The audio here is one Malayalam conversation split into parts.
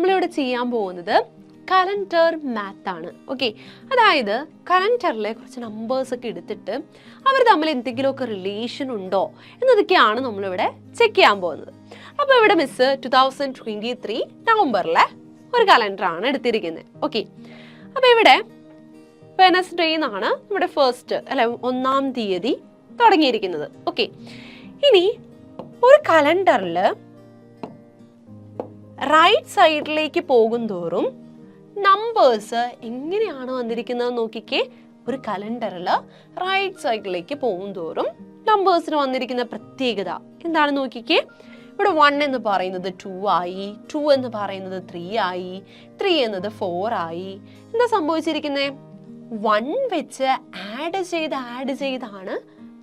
നമ്മളിവിടെ ചെയ്യാൻ പോകുന്നത് കലണ്ടർ മാത്ത് ആണ്. ഓക്കെ, അതായത് കലണ്ടറിലെ കുറച്ച് നമ്പേഴ്സ് ഒക്കെ എടുത്തിട്ട് അവർ തമ്മിൽ എന്തെങ്കിലുമൊക്കെ റിലേഷൻ ഉണ്ടോ എന്നതൊക്കെയാണ് നമ്മളിവിടെ ചെക്ക് ചെയ്യാൻ പോകുന്നത്. അപ്പോൾ ഇവിടെ മിസ് 2023 നവംബറിലെ ഒരു കലണ്ടറാണ് എടുത്തിരിക്കുന്നത്. ഓക്കെ, അപ്പോൾ ഇവിടെ വെനസ്ഡേ എന്നാണ് നമ്മുടെ ഫസ്റ്റ് അല്ലെ 1-ാം തീയതി തുടങ്ങിയിരിക്കുന്നത്. ഓക്കെ, ഇനി ഒരു കലണ്ടറിൽ റൈറ്റ് സൈഡിലേക്ക് പോകും തോറും നമ്പേഴ്സ് എങ്ങനെയാണ് വന്നിരിക്കുന്നത് നോക്കിക്കേ. ഒരു കലണ്ടറിൽ റൈറ്റ് സൈഡിലേക്ക് പോകും തോറും നമ്പേഴ്സിന് വന്നിരിക്കുന്ന പ്രത്യേകത എന്താണ് നോക്കിക്കേ. ഇവിടെ 1 എന്ന് പറയുന്നത് 2 ആയി, 2 എന്ന് പറയുന്നത് 3 ആയി, 3 എന്നത് 4 ആയി. എന്താ സംഭവിച്ചിരിക്കുന്നത്? 1 വെച്ച് ആഡ് ചെയ്താണ്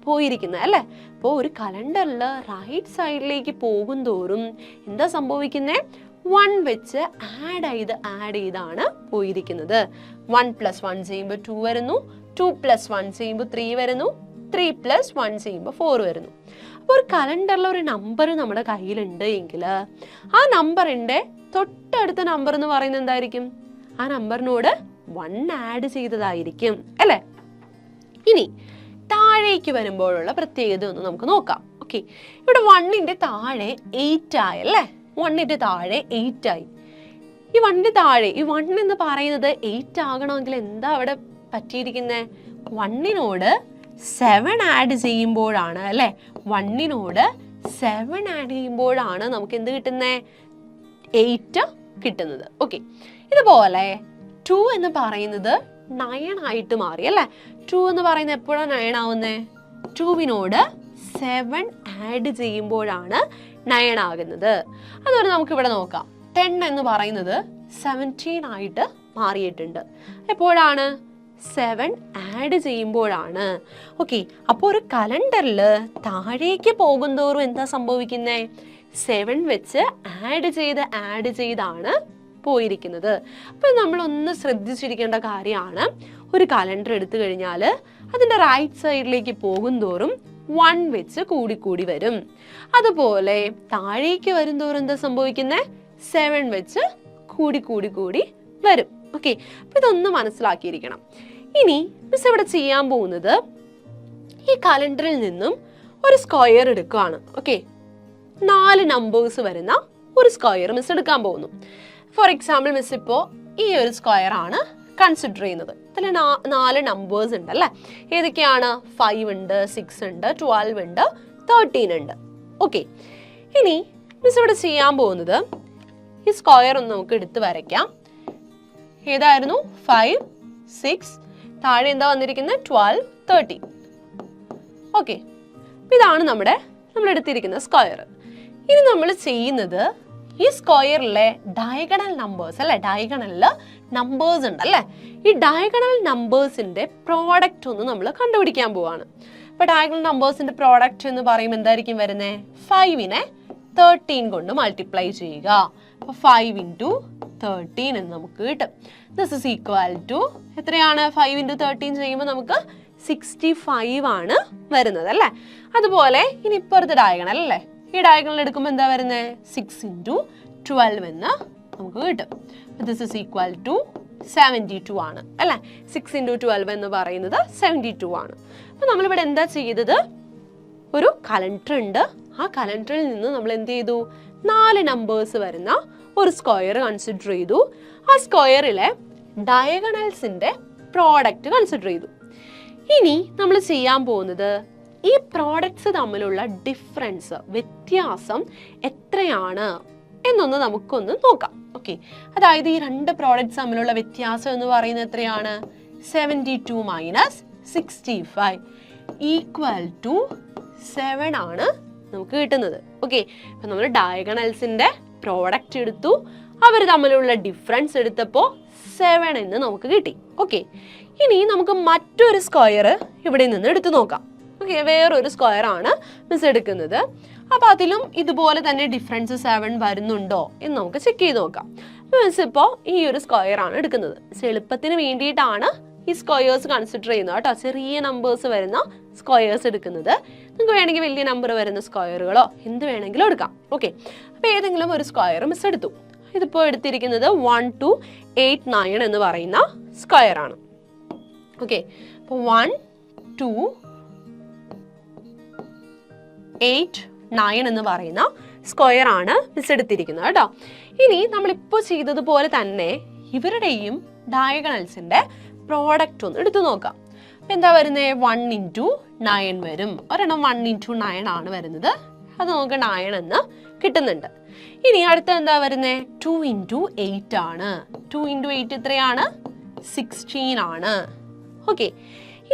പോയിരിക്കുന്നത് അല്ലേ. അപ്പോൾ ഒരു കലണ്ടറിൽ റൈറ്റ് സൈഡിലേക്ക് പോകും തോറും എന്താ സംഭവിക്കുന്നത്? 1 വെച്ച് ആഡ് ചെയ്താണ് പോയിരിക്കുന്നത്. 1 + 1 ചെയ്യുമ്പോൾ 2 വരുന്നു, 2 + 1 ചെയ്യുമ്പോൾ 3 വരുന്നു, 3 + 1 ചെയ്യുമ്പോൾ 4 വരുന്നു. അപ്പോൾ ഒരു കലണ്ടറിൽ ഒരു നമ്പർ നമ്മുടെ കയ്യിലുണ്ട് എങ്കിൽ ആ നമ്പറിൻ്റെ തൊട്ടടുത്ത നമ്പർ എന്ന് പറയുന്നത് എന്തായിരിക്കും? ആ നമ്പറിനോട് 1 ആഡ് ചെയ്തതായിരിക്കും അല്ലേ. ഇനി താഴേക്ക് വരുമ്പോഴുള്ള പ്രത്യേകത ഒന്ന് നമുക്ക് നോക്കാം. ഓക്കെ, ഇവിടെ 1ന്റെ താഴെ 8 ആയി അല്ലേ. 1ന്റെ താഴെ 8 ആയി. ഈ 1ന്റെ താഴെ ഈ 1 എന്ന് പറയുന്നത് 8 ആകണമെങ്കിൽ എന്താ അവിടെ പറ്റിയിരിക്കുന്നത്? 1നോട് 7 ആഡ് ചെയ്യുമ്പോഴാണ് അല്ലേ. 1നോട് 7 ആഡ് ചെയ്യുമ്പോഴാണ് നമുക്ക് എന്ത് കിട്ടുന്നത്? 8 കിട്ടുന്നത്. ഓക്കെ, ഇതുപോലെ 2 എന്ന് പറയുന്നത് 9 ആയിട്ട് മാറി അല്ലേ. 2 എന്ന് പറയുന്നത് എപ്പോഴാണ് 9 ആവുന്നത്? 2നോട് 7 ആഡ് ചെയ്യുമ്പോഴാണ് 9 ആകുന്നത്. അതുപോലെ നമുക്കിവിടെ നോക്കാം. 10 എന്ന് പറയുന്നത് 17 ആയിട്ട് മാറിയിട്ടുണ്ട്. എപ്പോഴാണ്? 7 ആഡ് ചെയ്യുമ്പോഴാണ്. ഓക്കെ, അപ്പോൾ ഒരു കലണ്ടറിൽ താഴേക്ക് പോകുന്തോറും എന്താ സംഭവിക്കുന്നത്? 7 വെച്ച് ആഡ് ചെയ്താണ് പോയിരിക്കുന്നത്. അപ്പോൾ നമ്മളൊന്ന് ശ്രദ്ധിച്ചിരിക്കേണ്ട കാര്യമാണ്. ഒരു കലണ്ടർ എടുത്തു കഴിഞ്ഞാൽ അതിൻ്റെ റൈറ്റ് സൈഡിലേക്ക് പോകുന്തോറും 1 വെച്ച് കൂടി വരും. അതുപോലെ താഴേക്ക് വരുംതോറും എന്താ സംഭവിക്കുന്നത്? 7 വെച്ച് കൂടി വരും. ഓക്കെ, അപ്പോൾ ഇതൊന്ന് മനസ്സിലാക്കിയിരിക്കണം. ഇനി മിസ് ഇവിടെ ചെയ്യാൻ പോകുന്നത് ഈ കലണ്ടറിൽ നിന്നും ഒരു സ്ക്വയർ എടുക്കുകയാണ്. ഓക്കെ, 4 നമ്പേഴ്സ് വരുന്ന ഒരു സ്ക്വയർ മിസ് എടുക്കാൻ പോകുന്നു. ഫോർ എക്സാമ്പിൾ മിസ് ഇപ്പോൾ ഈ ഒരു സ്ക്വയർ ആണ് കൺസിഡർ ചെയ്യുന്നത്. ഇതിൽ 4 നമ്പേഴ്സ് ഉണ്ട് അല്ലേ. ഏതൊക്കെയാണ്? 5 ഉണ്ട്, 6 ഉണ്ട്, 12 ഉണ്ട്, 13 ഉണ്ട്. ഓക്കെ, ഇനി മിസ് ഇവിടെ ചെയ്യാൻ പോകുന്നത് ഈ സ്ക്വയർ ഒന്ന് നമുക്ക് എടുത്ത് വരയ്ക്കാം. ഏതായിരുന്നു? 5, 6, താഴെ എന്താ വന്നിരിക്കുന്നത്? 12, 13. ഓക്കെ, ഇതാണ് നമ്മൾ എടുത്തിരിക്കുന്ന സ്ക്വയർ. ഇനി നമ്മൾ ചെയ്യുന്നത് ഈ സ്ക്വയറിലെ ഡയഗണൽ നമ്പേഴ്സ് അല്ലെ. ഡയഗണലിൽ നമ്പേഴ്സ് ഉണ്ട് അല്ലേ. ഈ ഡയഗണൽ നമ്പേഴ്സിന്റെ പ്രോഡക്റ്റ് ഒന്ന് നമ്മൾ കണ്ടുപിടിക്കാൻ പോവാണ്. അപ്പോൾ ഡയഗണൽ നമ്പേഴ്സിന്റെ പ്രോഡക്റ്റ് എന്ന് പറയുമ്പോൾ എന്തായിരിക്കും വരുന്നത്? 5നെ 13 കൊണ്ട് മൾട്ടിപ്ലൈ ചെയ്യുക. അപ്പോൾ 5 × 13 എന്ന് നമുക്ക് കിട്ടും. ദിസ് ഇസ് ഈക്വൽ ടു എത്രയാണ്? 5 × 13 ചെയ്യുമ്പോൾ നമുക്ക് 65 ആണ് വരുന്നത് അല്ലേ. അതുപോലെ ഇനി ഇപ്പുറത്തെ ഡയഗണൽ അല്ലേ. ഈ ഡയഗണൽ എടുക്കുമ്പോൾ എന്താ വരുന്നത്? 6 × 12 എന്ന് നമുക്ക് കിട്ടും. ദിസ് ഇസ് ഈക്വൽ ടു 72 ആണ് അല്ലേ. 6 × 12 എന്ന് പറയുന്നത് 72 ആണ്. അപ്പോൾ നമ്മളിവിടെ എന്താ ചെയ്തത്? ഒരു കലണ്ടർ ഉണ്ട്. ആ കലണ്ടറിൽ നിന്ന് നമ്മൾ എന്ത് ചെയ്തു? 4 നമ്പേഴ്സ് വരുന്ന ഒരു സ്ക്വയർ കൺസിഡർ ചെയ്തു. ആ സ്ക്വയറിലെ ഡയഗണൽസിന്റെ പ്രോഡക്റ്റ് കൺസിഡർ ചെയ്തു. ഇനി നമ്മൾ ചെയ്യാൻ പോകുന്നത് ഈ പ്രോഡക്ട്സ് തമ്മിലുള്ള ഡിഫറൻസ്, വ്യത്യാസം എത്രയാണ് എന്നൊന്ന് നമുക്കൊന്ന് നോക്കാം. ഓക്കെ, അതായത് ഈ 2 പ്രോഡക്ട്സ് തമ്മിലുള്ള വ്യത്യാസം എന്ന് പറയുന്നത് എത്രയാണ്? 72 - 65 ഈക്വൽ ടു 7 ആണ് നമുക്ക് കിട്ടുന്നത്. ഓക്കെ, അപ്പം നമ്മൾ ഡയഗണൽസിന്റെ പ്രോഡക്റ്റ് എടുത്തു, അവർ തമ്മിലുള്ള ഡിഫറൻസ് എടുത്തപ്പോൾ 7 എന്ന് നമുക്ക് കിട്ടി. ഓക്കെ, ഇനി നമുക്ക് മറ്റൊരു സ്ക്വയർ ഇവിടെ നിന്ന് എടുത്തു നോക്കാം. ഓക്കെ, വേറൊരു സ്ക്വയർ ആണ് മിസ് എടുക്കുന്നത്. അപ്പോൾ അതിലും ഇതുപോലെ തന്നെ ഡിഫറൻസ് 7 വരുന്നുണ്ടോ എന്ന് നമുക്ക് ചെക്ക് ചെയ്ത് നോക്കാം. മിസ് ഇപ്പോൾ ഈ ഒരു സ്ക്വയർ ആണ് എടുക്കുന്നത്. എളുപ്പത്തിന് വേണ്ടിയിട്ടാണ് ഈ സ്ക്വയേഴ്സ് കൺസിഡർ ചെയ്യുന്നത് കേട്ടോ. ചെറിയ നമ്പേഴ്സ് വരുന്ന സ്ക്വയേഴ്സ് എടുക്കുന്നത്. നിങ്ങൾക്ക് വേണമെങ്കിൽ വലിയ നമ്പർ വരുന്ന സ്ക്വയറുകളോ എന്ത് വേണമെങ്കിലും എടുക്കാം. ഓക്കെ, അപ്പോൾ ഏതെങ്കിലും ഒരു സ്ക്വയർ മിസ് എടുത്തു. ഇതിപ്പോൾ എടുത്തിരിക്കുന്നത് 1 2 8 9 എന്ന് പറയുന്ന സ്ക്വയർ ആണ്. ഓക്കെ, അപ്പോൾ 1 2 8 9 എന്ന് പറയുന്ന സ്ക്വയർ ആണ് മിസ് എടുത്തിരിക്കുന്നത് കേട്ടോ. ഇനി നമ്മളിപ്പോൾ ചെയ്തതുപോലെ തന്നെ ഇവരുടെയും ഡയഗണൽസിന്റെ പ്രോഡക്റ്റ് ഒന്ന് എടുത്തു നോക്കാം. അപ്പം എന്താ വരുന്നത്? 1 into 9 വരും. ഒരെണ്ണം 1 into 9 ആണ് വരുന്നത്. അത് നമുക്ക് 9 എന്ന് കിട്ടുന്നുണ്ട്. ഇനി അടുത്ത എന്താ വരുന്നത്? 2 into 8 ആണ്. 2 into 8 എത്രയാണ്? 16 ആണ്. ഓക്കെ,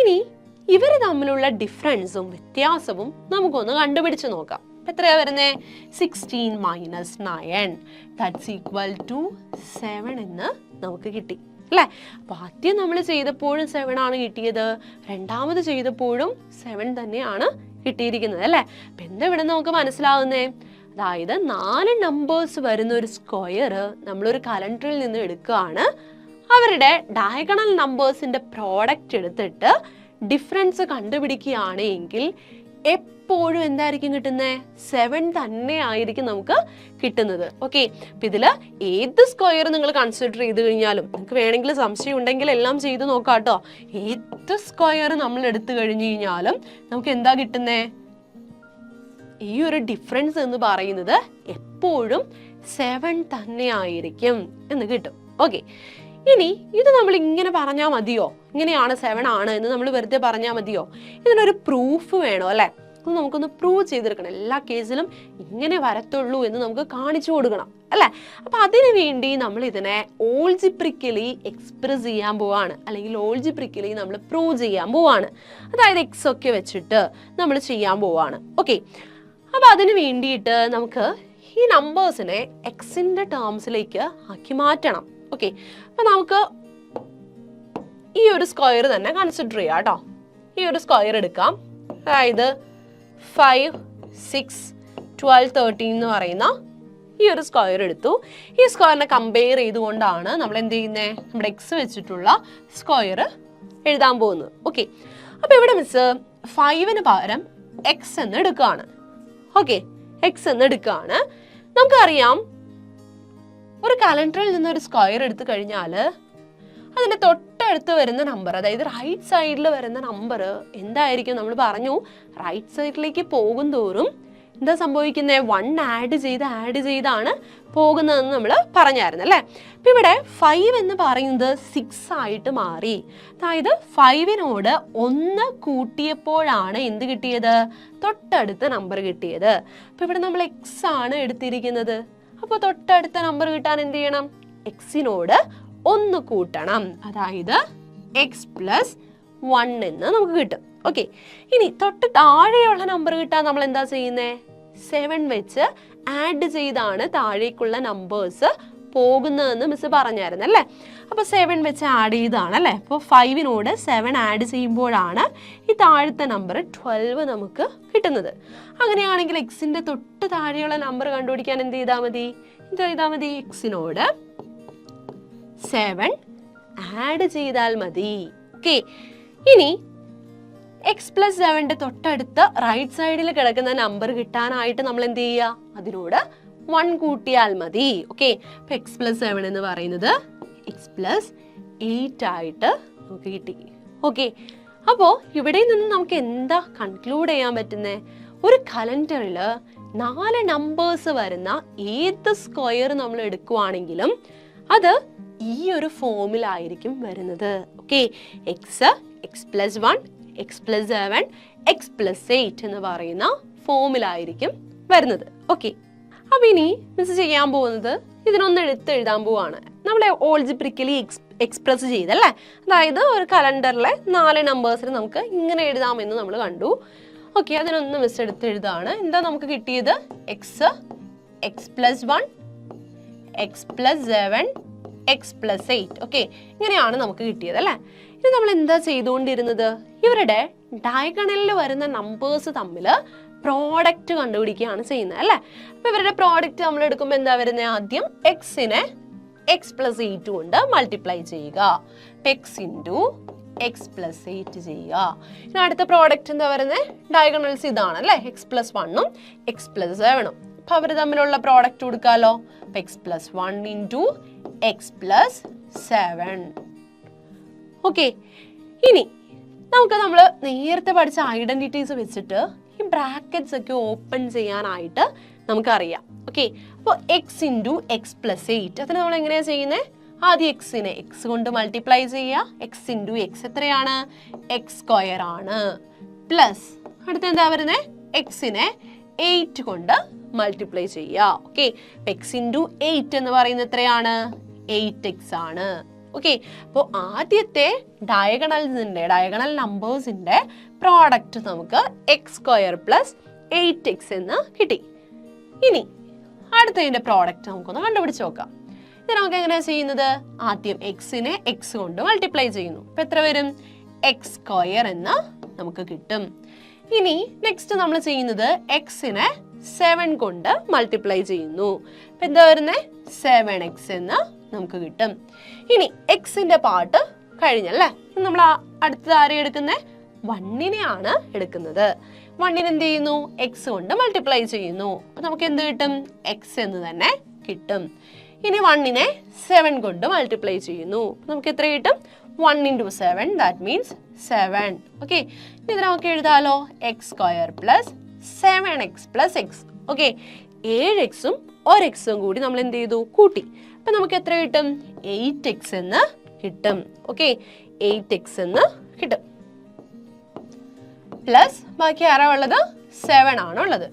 ഇനി ഇവർ തമ്മിലുള്ള ഡിഫറൻസും വ്യത്യാസവും നമുക്കൊന്ന് കണ്ടുപിടിച്ച് നോക്കാം. എത്രയാ വരുന്നത്? 16 minus 9 that's equal to 7 എന്ന് നമുക്ക് കിട്ടി അല്ലേ? അപ്പോൾ ആദ്യം നമ്മൾ ചെയ്തപ്പോഴും 7 ആണ് കിട്ടിയത്, രണ്ടാമത് ചെയ്തപ്പോഴും 7 തന്നെയാണ് കിട്ടിയിരിക്കുന്നത് അല്ലേ? അപ്പം എന്താ ഇവിടെ നമുക്ക് മനസ്സിലാവുന്നേ? അതായത് 4 നമ്പേഴ്സ് വരുന്ന ഒരു സ്ക്വയർ നമ്മളൊരു കലണ്ടറിൽ നിന്ന് എടുക്കുകയാണ്. അവരുടെ ഡയഗണൽ നമ്പേഴ്സിന്റെ പ്രോഡക്റ്റ് എടുത്തിട്ട് ഡിഫറൻസ് കണ്ടുപിടിക്കുകയാണ് എങ്കിൽ എപ്പോഴും എന്തായിരിക്കും കിട്ടുന്നത്? 7 തന്നെ ആയിരിക്കും നമുക്ക് കിട്ടുന്നത്. ഓക്കെ, അപ്പം ഇതിൽ ഏത് സ്ക്വയർ നിങ്ങൾ കൺസിഡർ ചെയ്ത് കഴിഞ്ഞാലും നിങ്ങൾക്ക് വേണമെങ്കിൽ സംശയം ഉണ്ടെങ്കിൽ എല്ലാം ചെയ്ത് നോക്കാം കേട്ടോ. ഏത് സ്ക്വയർ നമ്മൾ എടുത്തു കഴിഞ്ഞു കഴിഞ്ഞാലും നമുക്ക് എന്താ കിട്ടുന്നത്? ഈ ഒരു ഡിഫറൻസ് എന്ന് പറയുന്നത് എപ്പോഴും 7 തന്നെ ആയിരിക്കും എന്ന് കിട്ടും. ഓക്കെ, ഇനി ഇത് നമ്മൾ ഇങ്ങനെ പറഞ്ഞാൽ മതിയോ? ഇങ്ങനെയാണ് 7 ആണ് എന്ന് നമ്മൾ വെറുതെ പറഞ്ഞാൽ മതിയോ? ഇതിനൊരു പ്രൂഫ് വേണോ അല്ലേ? അത് നമുക്കൊന്ന് പ്രൂവ് ചെയ്തെടുക്കണം. എല്ലാ കേസിലും ഇങ്ങനെ വരത്തുള്ളൂ എന്ന് നമുക്ക് കാണിച്ചു കൊടുക്കണം അല്ലേ? അപ്പം അതിനു വേണ്ടി നമ്മൾ ഇതിനെ ഓൾജിബ്രിക്കലി എക്സ്പ്രസ് ചെയ്യാൻ പോവാണ്, അല്ലെങ്കിൽ ഓൾജിബ്രിക്കലി നമ്മൾ പ്രൂവ് ചെയ്യാൻ പോവാണ്. അതായത് എക്സ് ഒക്കെ വെച്ചിട്ട് നമ്മൾ ചെയ്യാൻ പോവാണ്. ഓക്കെ, അപ്പം അതിന് വേണ്ടിയിട്ട് നമുക്ക് ഈ നമ്പേഴ്സിനെ എക്സിൻ്റെ ടേംസിലേക്ക് ആക്കി മാറ്റണം. ഓക്കെ, അപ്പം നമുക്ക് ഈ ഒരു സ്ക്വയർ തന്നെ കൺസിഡർ ചെയ്യാം കേട്ടോ. ഈ ഒരു സ്ക്വയർ എടുക്കാം. അതായത് 5 6 12 13 എന്ന് പറയുന്ന ഈ ഒരു സ്ക്വയർ എടുത്തു. ഈ സ്ക്വയറിനെ കമ്പയർ ചെയ്തുകൊണ്ടാണ് നമ്മൾ എന്ത് ചെയ്യുന്നത്? നമ്മുടെ എക്സ് വെച്ചിട്ടുള്ള സ്ക്വയർ എഴുതാൻ പോകുന്നത്. ഓക്കെ, അപ്പോൾ ഇവിടെ മിസ് 5ന് പകരം എക്സ് എന്ന് എടുക്കുകയാണ്. ഓക്കെ, എക്സ് എന്ന് എടുക്കുകയാണ്. നമുക്കറിയാം ഒരു കലണ്ടറിൽ നിന്ന് ഒരു സ്ക്വയർ എടുത്തു കഴിഞ്ഞാൽ അതിൻ്റെ തൊട്ടടുത്ത് വരുന്ന നമ്പർ, അതായത് റൈറ്റ് സൈഡിൽ വരുന്ന നമ്പർ എന്തായിരിക്കും? നമ്മൾ പറഞ്ഞു റൈറ്റ് സൈഡിലേക്ക് പോകും തോറും എന്താ സംഭവിക്കുന്നത്? 1 ആഡ് ചെയ്താണ് പോകുന്നതെന്ന് നമ്മൾ പറഞ്ഞായിരുന്നു അല്ലേ? അപ്പം ഇവിടെ 5 എന്ന് പറയുന്നത് 6 ആയിട്ട് മാറി. അതായത് 5നോട് 1 കൂട്ടിയപ്പോഴാണ് എന്ത് കിട്ടിയത്? തൊട്ടടുത്ത നമ്പർ കിട്ടിയത്. അപ്പം ഇവിടെ നമ്മൾ എക്സ് ആണ് എടുത്തിരിക്കുന്നത്. അപ്പോൾ തൊട്ടടുത്ത നമ്പർ കിട്ടാൻ എന്ത് ചെയ്യണം? എക്സിനോട് 1 കൂട്ടണം. അതായത് എക്സ് പ്ലസ് 1 എന്ന് നമുക്ക് കിട്ടും. ഓക്കെ, ഇനി തൊട്ട് താഴെയുള്ള നമ്പർ കിട്ടാൻ നമ്മൾ എന്താ ചെയ്യുന്നത്? 7 വെച്ച് ആഡ് ചെയ്താണ് താഴേക്കുള്ള നമ്പേഴ്സ് പോകുന്നതെന്ന് മിസ് പറഞ്ഞായിരുന്നു അല്ലേ? അപ്പോൾ 7 വെച്ച് ആഡ് ചെയ്താണ് അല്ലേ? അപ്പോൾ 5നോട് 7 ആഡ് ചെയ്യുമ്പോഴാണ് ഈ താഴത്തെ നമ്പർ 12 നമുക്ക് കിട്ടുന്നത്. അങ്ങനെയാണെങ്കിൽ എക്സിൻ്റെ തൊട്ട് താഴെയുള്ള നമ്പർ കണ്ടുപിടിക്കാൻ എന്ത് ചെയ്താൽ മതി? എക്സിനോട് 7 ആഡ് ചെയ്താൽ മതി. ഓക്കെ, ഇനി എക്സ് പ്ലസ് 7ന്റെ തൊട്ടടുത്ത് റൈറ്റ് സൈഡിൽ കിടക്കുന്ന നമ്പർ കിട്ടാനായിട്ട് നമ്മൾ എന്ത് ചെയ്യുക? അതിനോട് 1 കൂട്ടിയാൽ മതി. ഓക്കെ, അപ്പോൾ എക്സ് പ്ലസ് 7 എന്ന് പറയുന്നത് എക്സ് പ്ലസ് 8 ആയിട്ട് നമുക്ക് കിട്ടി. ഓക്കെ, അപ്പോൾ ഇവിടെ നിന്ന് നമുക്ക് എന്താ കൺക്ലൂഡ് ചെയ്യാൻ പറ്റുന്നത്? ഒരു കലണ്ടറിൽ 4 നമ്പേഴ്സ് വരുന്ന ഏത് സ്ക്വയർ നമ്മൾ എടുക്കുവാണെങ്കിലും അത് ഈ ഒരു ഫോമിലായിരിക്കും വരുന്നത്. Okay, X plus 1 x plus 7 X plus 8 എന്ന് പറയുന്ന ഫോമിലായിരിക്കും വരുന്നത്. ഓക്കെ, അപ്പം ഇനി മിസ് ചെയ്യാൻ പോകുന്നത് ഇതിനൊന്ന് എഴുതാൻ പോവാണ്. നമ്മളെ ഓൾജിബ്രിക്കലി എക്സ്പ്രസ് ചെയ്തല്ലേ? അതായത് ഒരു കലണ്ടറിലെ 4 നമ്പേഴ്സിന് നമുക്ക് ഇങ്ങനെ എഴുതാമെന്ന് നമ്മൾ കണ്ടു. ഓക്കെ, അതിനൊന്ന് മിസ് എഴുതാണ്. എന്താ നമുക്ക് കിട്ടിയത്? X plus 1 x plus 7 X plus 8. Okay, ഇങ്ങനെയാണ് നമുക്ക് കിട്ടിയത് അല്ലേ? ഇനി നമ്മൾ എന്താ ചെയ്തുകൊണ്ടിരുന്നത്? ഇവരുടെ ഡയഗണലിൽ വരുന്ന നമ്പേഴ്സ് തമ്മിൽ പ്രോഡക്റ്റ് കണ്ടുപിടിക്കുകയാണ് ചെയ്യുന്നത് അല്ലേ? അപ്പൊ ഇവരുടെ പ്രോഡക്റ്റ് നമ്മൾ എടുക്കുമ്പോൾ എന്താ വരുന്നത്? ആദ്യം എക്സിനെ എക്സ് പ്ലസ് 8 കൊണ്ട് മൾട്ടിപ്ലൈ ചെയ്യുക. എക്സ് ഇൻറ്റു എക്സ് പ്ലസ് 8 ചെയ്യുക. ഇനി അടുത്ത പ്രോഡക്റ്റ് എന്താ വരുന്നത്? ഡയഗണൽസ് ഇതാണ് അല്ലേ? എക്സ് പ്ലസ് 1ഉം എക്സ് പ്ലസ് 7ഉം. അപ്പൊ അവർ തമ്മിലുള്ള പ്രോഡക്റ്റ് കൊടുക്കാലോ. X plus 1 into x plus 7. Okay, ഇനി നമുക്ക് നമ്മൾ നേരത്തെ പഠിച്ച ഐഡന്റിറ്റീസ് വെച്ചിട്ട് ഈ ബ്രാക്കറ്റ്സ് ഒക്കെ ഓപ്പൺ ചെയ്യാനായിട്ട് നമുക്കറിയാം. ഓക്കെ, അപ്പോൾ എക്സ് ഇൻറ്റു എക്സ് പ്ലസ് 8 അതിന് നമ്മൾ എങ്ങനെയാണ് ചെയ്യുന്നത്? ആദ്യം എക്സിനെ എക്സ് കൊണ്ട് മൾട്ടിപ്ലൈ ചെയ്യുക. എക്സ് ഇൻറ്റു എക്സ് എത്രയാണ്? എക്സ് സ്ക്വയർ ആണ്. പ്ലസ് അടുത്ത എന്താ വരുന്നത്? എക്സിനെ 8 കൊണ്ട് മൾട്ടിപ്ലൈ ചെയ്യുക. ഓക്കെ, എക്സ് ഇൻറ്റു 8 എന്ന് പറയുന്നത് എത്രയാണ്? 8x ആണ്. ഓക്കെ, അപ്പോൾ ആദ്യത്തെ ഡയഗണൽ നമ്പേഴ്സിന്റെ പ്രോഡക്റ്റ് നമുക്ക് എക്സ് സ്ക്വയർ പ്ലസ് 8x എന്ന് കിട്ടി. ഇനി അടുത്തതിന്റെ പ്രോഡക്റ്റ് നമുക്കൊന്ന് കണ്ടുപിടിച്ച് നോക്കാം. ഇത് നമുക്ക് എങ്ങനെയാണ് ചെയ്യുന്നത്? ആദ്യം എക്സിനെ എക്സ് കൊണ്ട് മൾട്ടിപ്ലൈ ചെയ്യുന്നു. അപ്പൊ എത്ര വരും? എക്സ് സ്ക്വയർ എന്ന് നമുക്ക് കിട്ടും. ഇനി നെക്സ്റ്റ് നമ്മൾ ചെയ്യുന്നത് എക്സിനെ 7 കൊണ്ട് മൾട്ടിപ്ലൈ ചെയ്യുന്നു. അപ്പൊ എന്താ വരുന്നത്? 7x എന്ന് നമുക്ക് കിട്ടും. ഇനി എക്സിന്റെ പാർട്ട് കഴിഞ്ഞല്ലേ, നമ്മൾ അടുത്തത് ആരെയും എടുക്കുന്നത്? 1നെയാണ് എടുക്കുന്നത്. 1നെ എന്ത് ചെയ്യുന്നു? എക്സ് കൊണ്ട് മൾട്ടിപ്ലൈ ചെയ്യുന്നു. അപ്പൊ നമുക്ക് എന്ത് കിട്ടും? എക്സ് എന്ന് തന്നെ കിട്ടും. ഇനി 1നെ 7 കൊണ്ട് മൾട്ടിപ്ലൈ ചെയ്യുന്നു. നമുക്ക് എത്ര കിട്ടും? 1 ഇൻറ്റു 7 ദാറ്റ് മീൻസ് 7. ഓക്കെ, ഇത് നമുക്ക് എഴുതാലോ. X square plus 7x plus x. Okay, 7xും 1xും കൂടി നമ്മൾ എന്ത് ചെയ്തു? കൂട്ടി. അപ്പൊ നമുക്ക് എത്ര കിട്ടും? 8x എന്ന് കിട്ടും. ഓക്കെ, 8x എന്ന് കിട്ടും. പ്ലസ് ബാക്കി ആരാ ഉള്ളത്? 7 ആണുള്ളത്.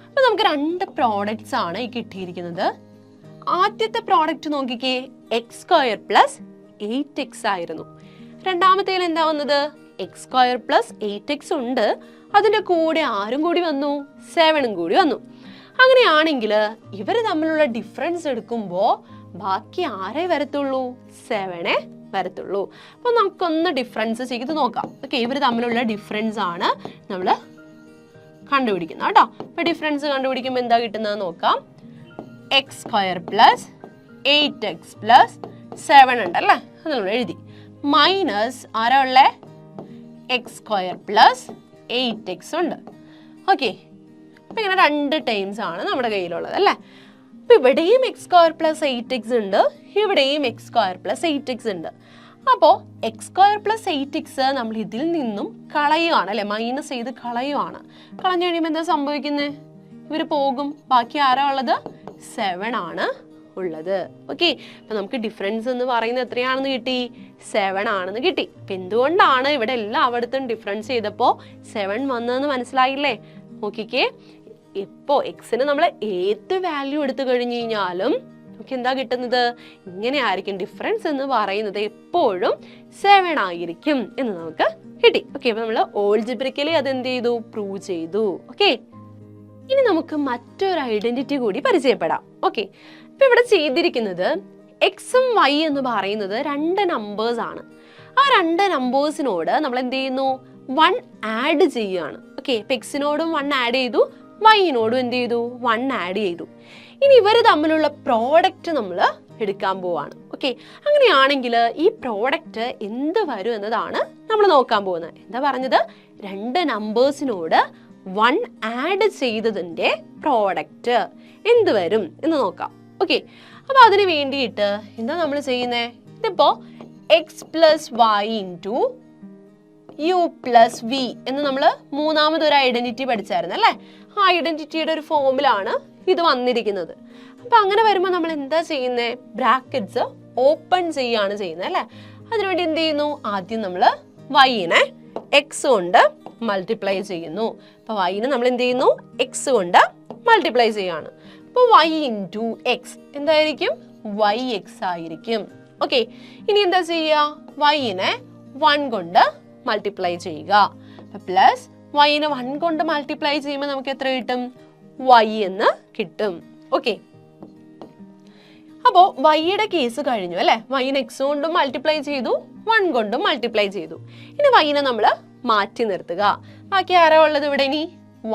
അപ്പൊ നമുക്ക് 2 പ്രോഡക്ട്സ് ആണ് ഈ കിട്ടിയിരിക്കുന്നത്. ആദ്യത്തെ പ്രോഡക്റ്റ് നോക്കിക്കേ, എക്സ് സ്ക്വയർ പ്ലസ് 8x ആയിരുന്നു. രണ്ടാമത്തേൽ എന്താ വന്നത്? എക്സ് സ്ക്വയർ പ്ലസ് 8x ഉണ്ട്, അതിന്റെ കൂടെ ആരും കൂടി വന്നു? 7ഉം കൂടി വന്നു. അങ്ങനെയാണെങ്കിൽ ഇവർ തമ്മിലുള്ള ഡിഫറൻസ് എടുക്കുമ്പോൾ ബാക്കി ആരേ വരത്തുള്ളൂ? 7 വരത്തുള്ളൂ. അപ്പൊ നമുക്കൊന്ന് ഡിഫറൻസ് ചെയ്ത് നോക്കാം. ഓക്കെ, ഇവർ തമ്മിലുള്ള ഡിഫറൻസ് ആണ് നമ്മൾ കണ്ടുപിടിക്കുന്നത് കേട്ടോ. അപ്പൊ ഡിഫറൻസ് കണ്ടുപിടിക്കുമ്പോൾ എന്താ കിട്ടുന്നത് നോക്കാം. X square plus 8x plus 7 ഉണ്ടല്ലേ, അത് നമ്മൾ എഴുതി. മൈനസ് ആരാ ഉള്ളേ? എക്സ് സ്ക്വയർ പ്ലസ് 8x ഉണ്ട്. ഓക്കെ, അപ്പൊ ഇങ്ങനെ 2 ടൈംസ് ആണ് നമ്മുടെ കയ്യിലുള്ളത് അല്ലേ. അപ്പൊ ഇവിടെയും എക്സ് സ്ക്വയർ പ്ലസ് 8x ഉണ്ട്, ഇവിടെയും എക്സ് സ്ക്വയർ പ്ലസ് 8x ഉണ്ട്. അപ്പോൾ എക്സ് സ്ക്വയർ പ്ലസ് 8x നമ്മൾ ഇതിൽ നിന്നും കളയുവാണ് അല്ലെ, മൈനസ് ചെയ്ത് കളയുവാണ്. കളഞ്ഞു കഴിയുമ്പോൾ എന്താ സംഭവിക്കുന്നത്? ഇവർ പോകും. ബാക്കി ആരാ ഉള്ളത്? 7 ആണ് ഉള്ളത്. ഓക്കെ, അപ്പൊ നമുക്ക് ഡിഫറൻസ് എന്ന് പറയുന്നത് എത്രയാണെന്ന് കിട്ടി? 7 ആണെന്ന് കിട്ടി. അപ്പൊ എന്തുകൊണ്ടാണ് ഇവിടെ എല്ലായിടത്തും ഡിഫറൻസ് ചെയ്തപ്പോൾ 7 വന്നതെന്ന് മനസ്സിലായില്ലേ? നോക്കിക്കേ, ഇപ്പോ എക്സിന് നമ്മൾ ഏത് വാല്യൂ എടുത്തു കഴിഞ്ഞു കഴിഞ്ഞാലും നമുക്ക് എന്താ കിട്ടുന്നത്? ഇങ്ങനെ ആയിരിക്കും. ഡിഫറൻസ് എന്ന് പറയുന്നത് എപ്പോഴും 7 ആയിരിക്കും എന്ന് നമുക്ക് കിട്ടി. ഓക്കെ, അപ്പൊ നമ്മൾ ഓൾജിബ്രിക്കലി അത് എന്ത് ചെയ്തു? പ്രൂവ് ചെയ്തു. ഓക്കെ, ഇനി നമുക്ക് മറ്റൊരു ഐഡന്റിറ്റി കൂടി പരിചയപ്പെടാം. ഓക്കെ, ഇപ്പൊ ഇവിടെ ചെയ്തിരിക്കുന്നത് എക്സും വൈ എന്ന് പറയുന്നത് 2 നമ്പേഴ്സ് ആണ്. ആ 2 നമ്പേഴ്സിനോട് നമ്മൾ എന്ത് ചെയ്യുന്നു? 1 ആഡ് ചെയ്യുകയാണ്. ഓക്കെ, ഇപ്പൊ എക്സിനോടും 1 ആഡ് ചെയ്തു, വൈനോടും എന്ത് ചെയ്തു? 1 ആഡ് ചെയ്തു. ഇനി ഇവർ തമ്മിലുള്ള പ്രോഡക്റ്റ് നമ്മൾ എടുക്കാൻ പോവാണ്. ഓക്കെ, അങ്ങനെയാണെങ്കിൽ ഈ പ്രോഡക്റ്റ് എന്ത് വരും എന്നതാണ് നമ്മൾ നോക്കാൻ പോകുന്നത്. എന്താ പറഞ്ഞത്? 2 നമ്പേഴ്സിനോട് 1 ആഡ് ചെയ്തതിന്റെ പ്രോഡക്റ്റ് എന്ത് വരും എന്ന് നോക്കാം. ഓക്കെ, അപ്പൊ അതിന് വേണ്ടിയിട്ട് എന്താ നമ്മൾ ചെയ്യുന്നത്? ഇതിപ്പോ x plus y into u plus v എന്ന് നമ്മൾ മൂന്നാമതൊരു ഐഡന്റിറ്റി പഠിച്ചായിരുന്നു അല്ലേ. ആ ഐഡന്റിറ്റിയുടെ ഒരു ഫോമിലാണ് ഇത് വന്നിരിക്കുന്നത്. അപ്പൊ അങ്ങനെ വരുമ്പോൾ നമ്മൾ എന്താ ചെയ്യുന്നത്? ബ്രാക്കറ്റ്സ് ഓപ്പൺ ചെയ്യാണ് ചെയ്യുന്നത് അല്ലേ. അതിനുവേണ്ടി എന്ത് ചെയ്യുന്നു? ആദ്യം നമ്മൾ വൈനെ എക്സ് കൊണ്ട് മൾട്ടിപ്ലൈ ചെയ്യുന്നു. അപ്പൊ വൈനെ നമ്മൾ എന്ത് ചെയ്യുന്നു? എക്സ് കൊണ്ട് മൾട്ടിപ്ലൈ ചെയ്യാണ്. അപ്പൊ വൈ ഇൻറ്റു എക്സ് എന്തായിരിക്കും? വൈ എക്സ് ആയിരിക്കും. ഓക്കെ, ഇനി എന്താ ചെയ്യുക? വൈനെ 1 കൊണ്ട് മൾട്ടിപ്ലൈ ചെയ്യുക. പ്ലസ് വൈനെ 1 കൊണ്ട് മൾട്ടിപ്ലൈ ചെയ്യുമ്പോൾ നമുക്ക് എത്ര കിട്ടും? വൈ എന്ന് കിട്ടും. ഓക്കെ, അപ്പോ വൈയുടെ കേസ് കഴിഞ്ഞു അല്ലെ. വൈനെ എക്സ് കൊണ്ടും മൾട്ടിപ്ലൈ ചെയ്തു, 1 കൊണ്ടും മൾട്ടിപ്ലൈ ചെയ്തു. ഇനി വൈനെ നമ്മൾ മാറ്റി നിർത്തുക. ബാക്കി ആരാ ഉള്ളത് ഇവിടെ? ഇനി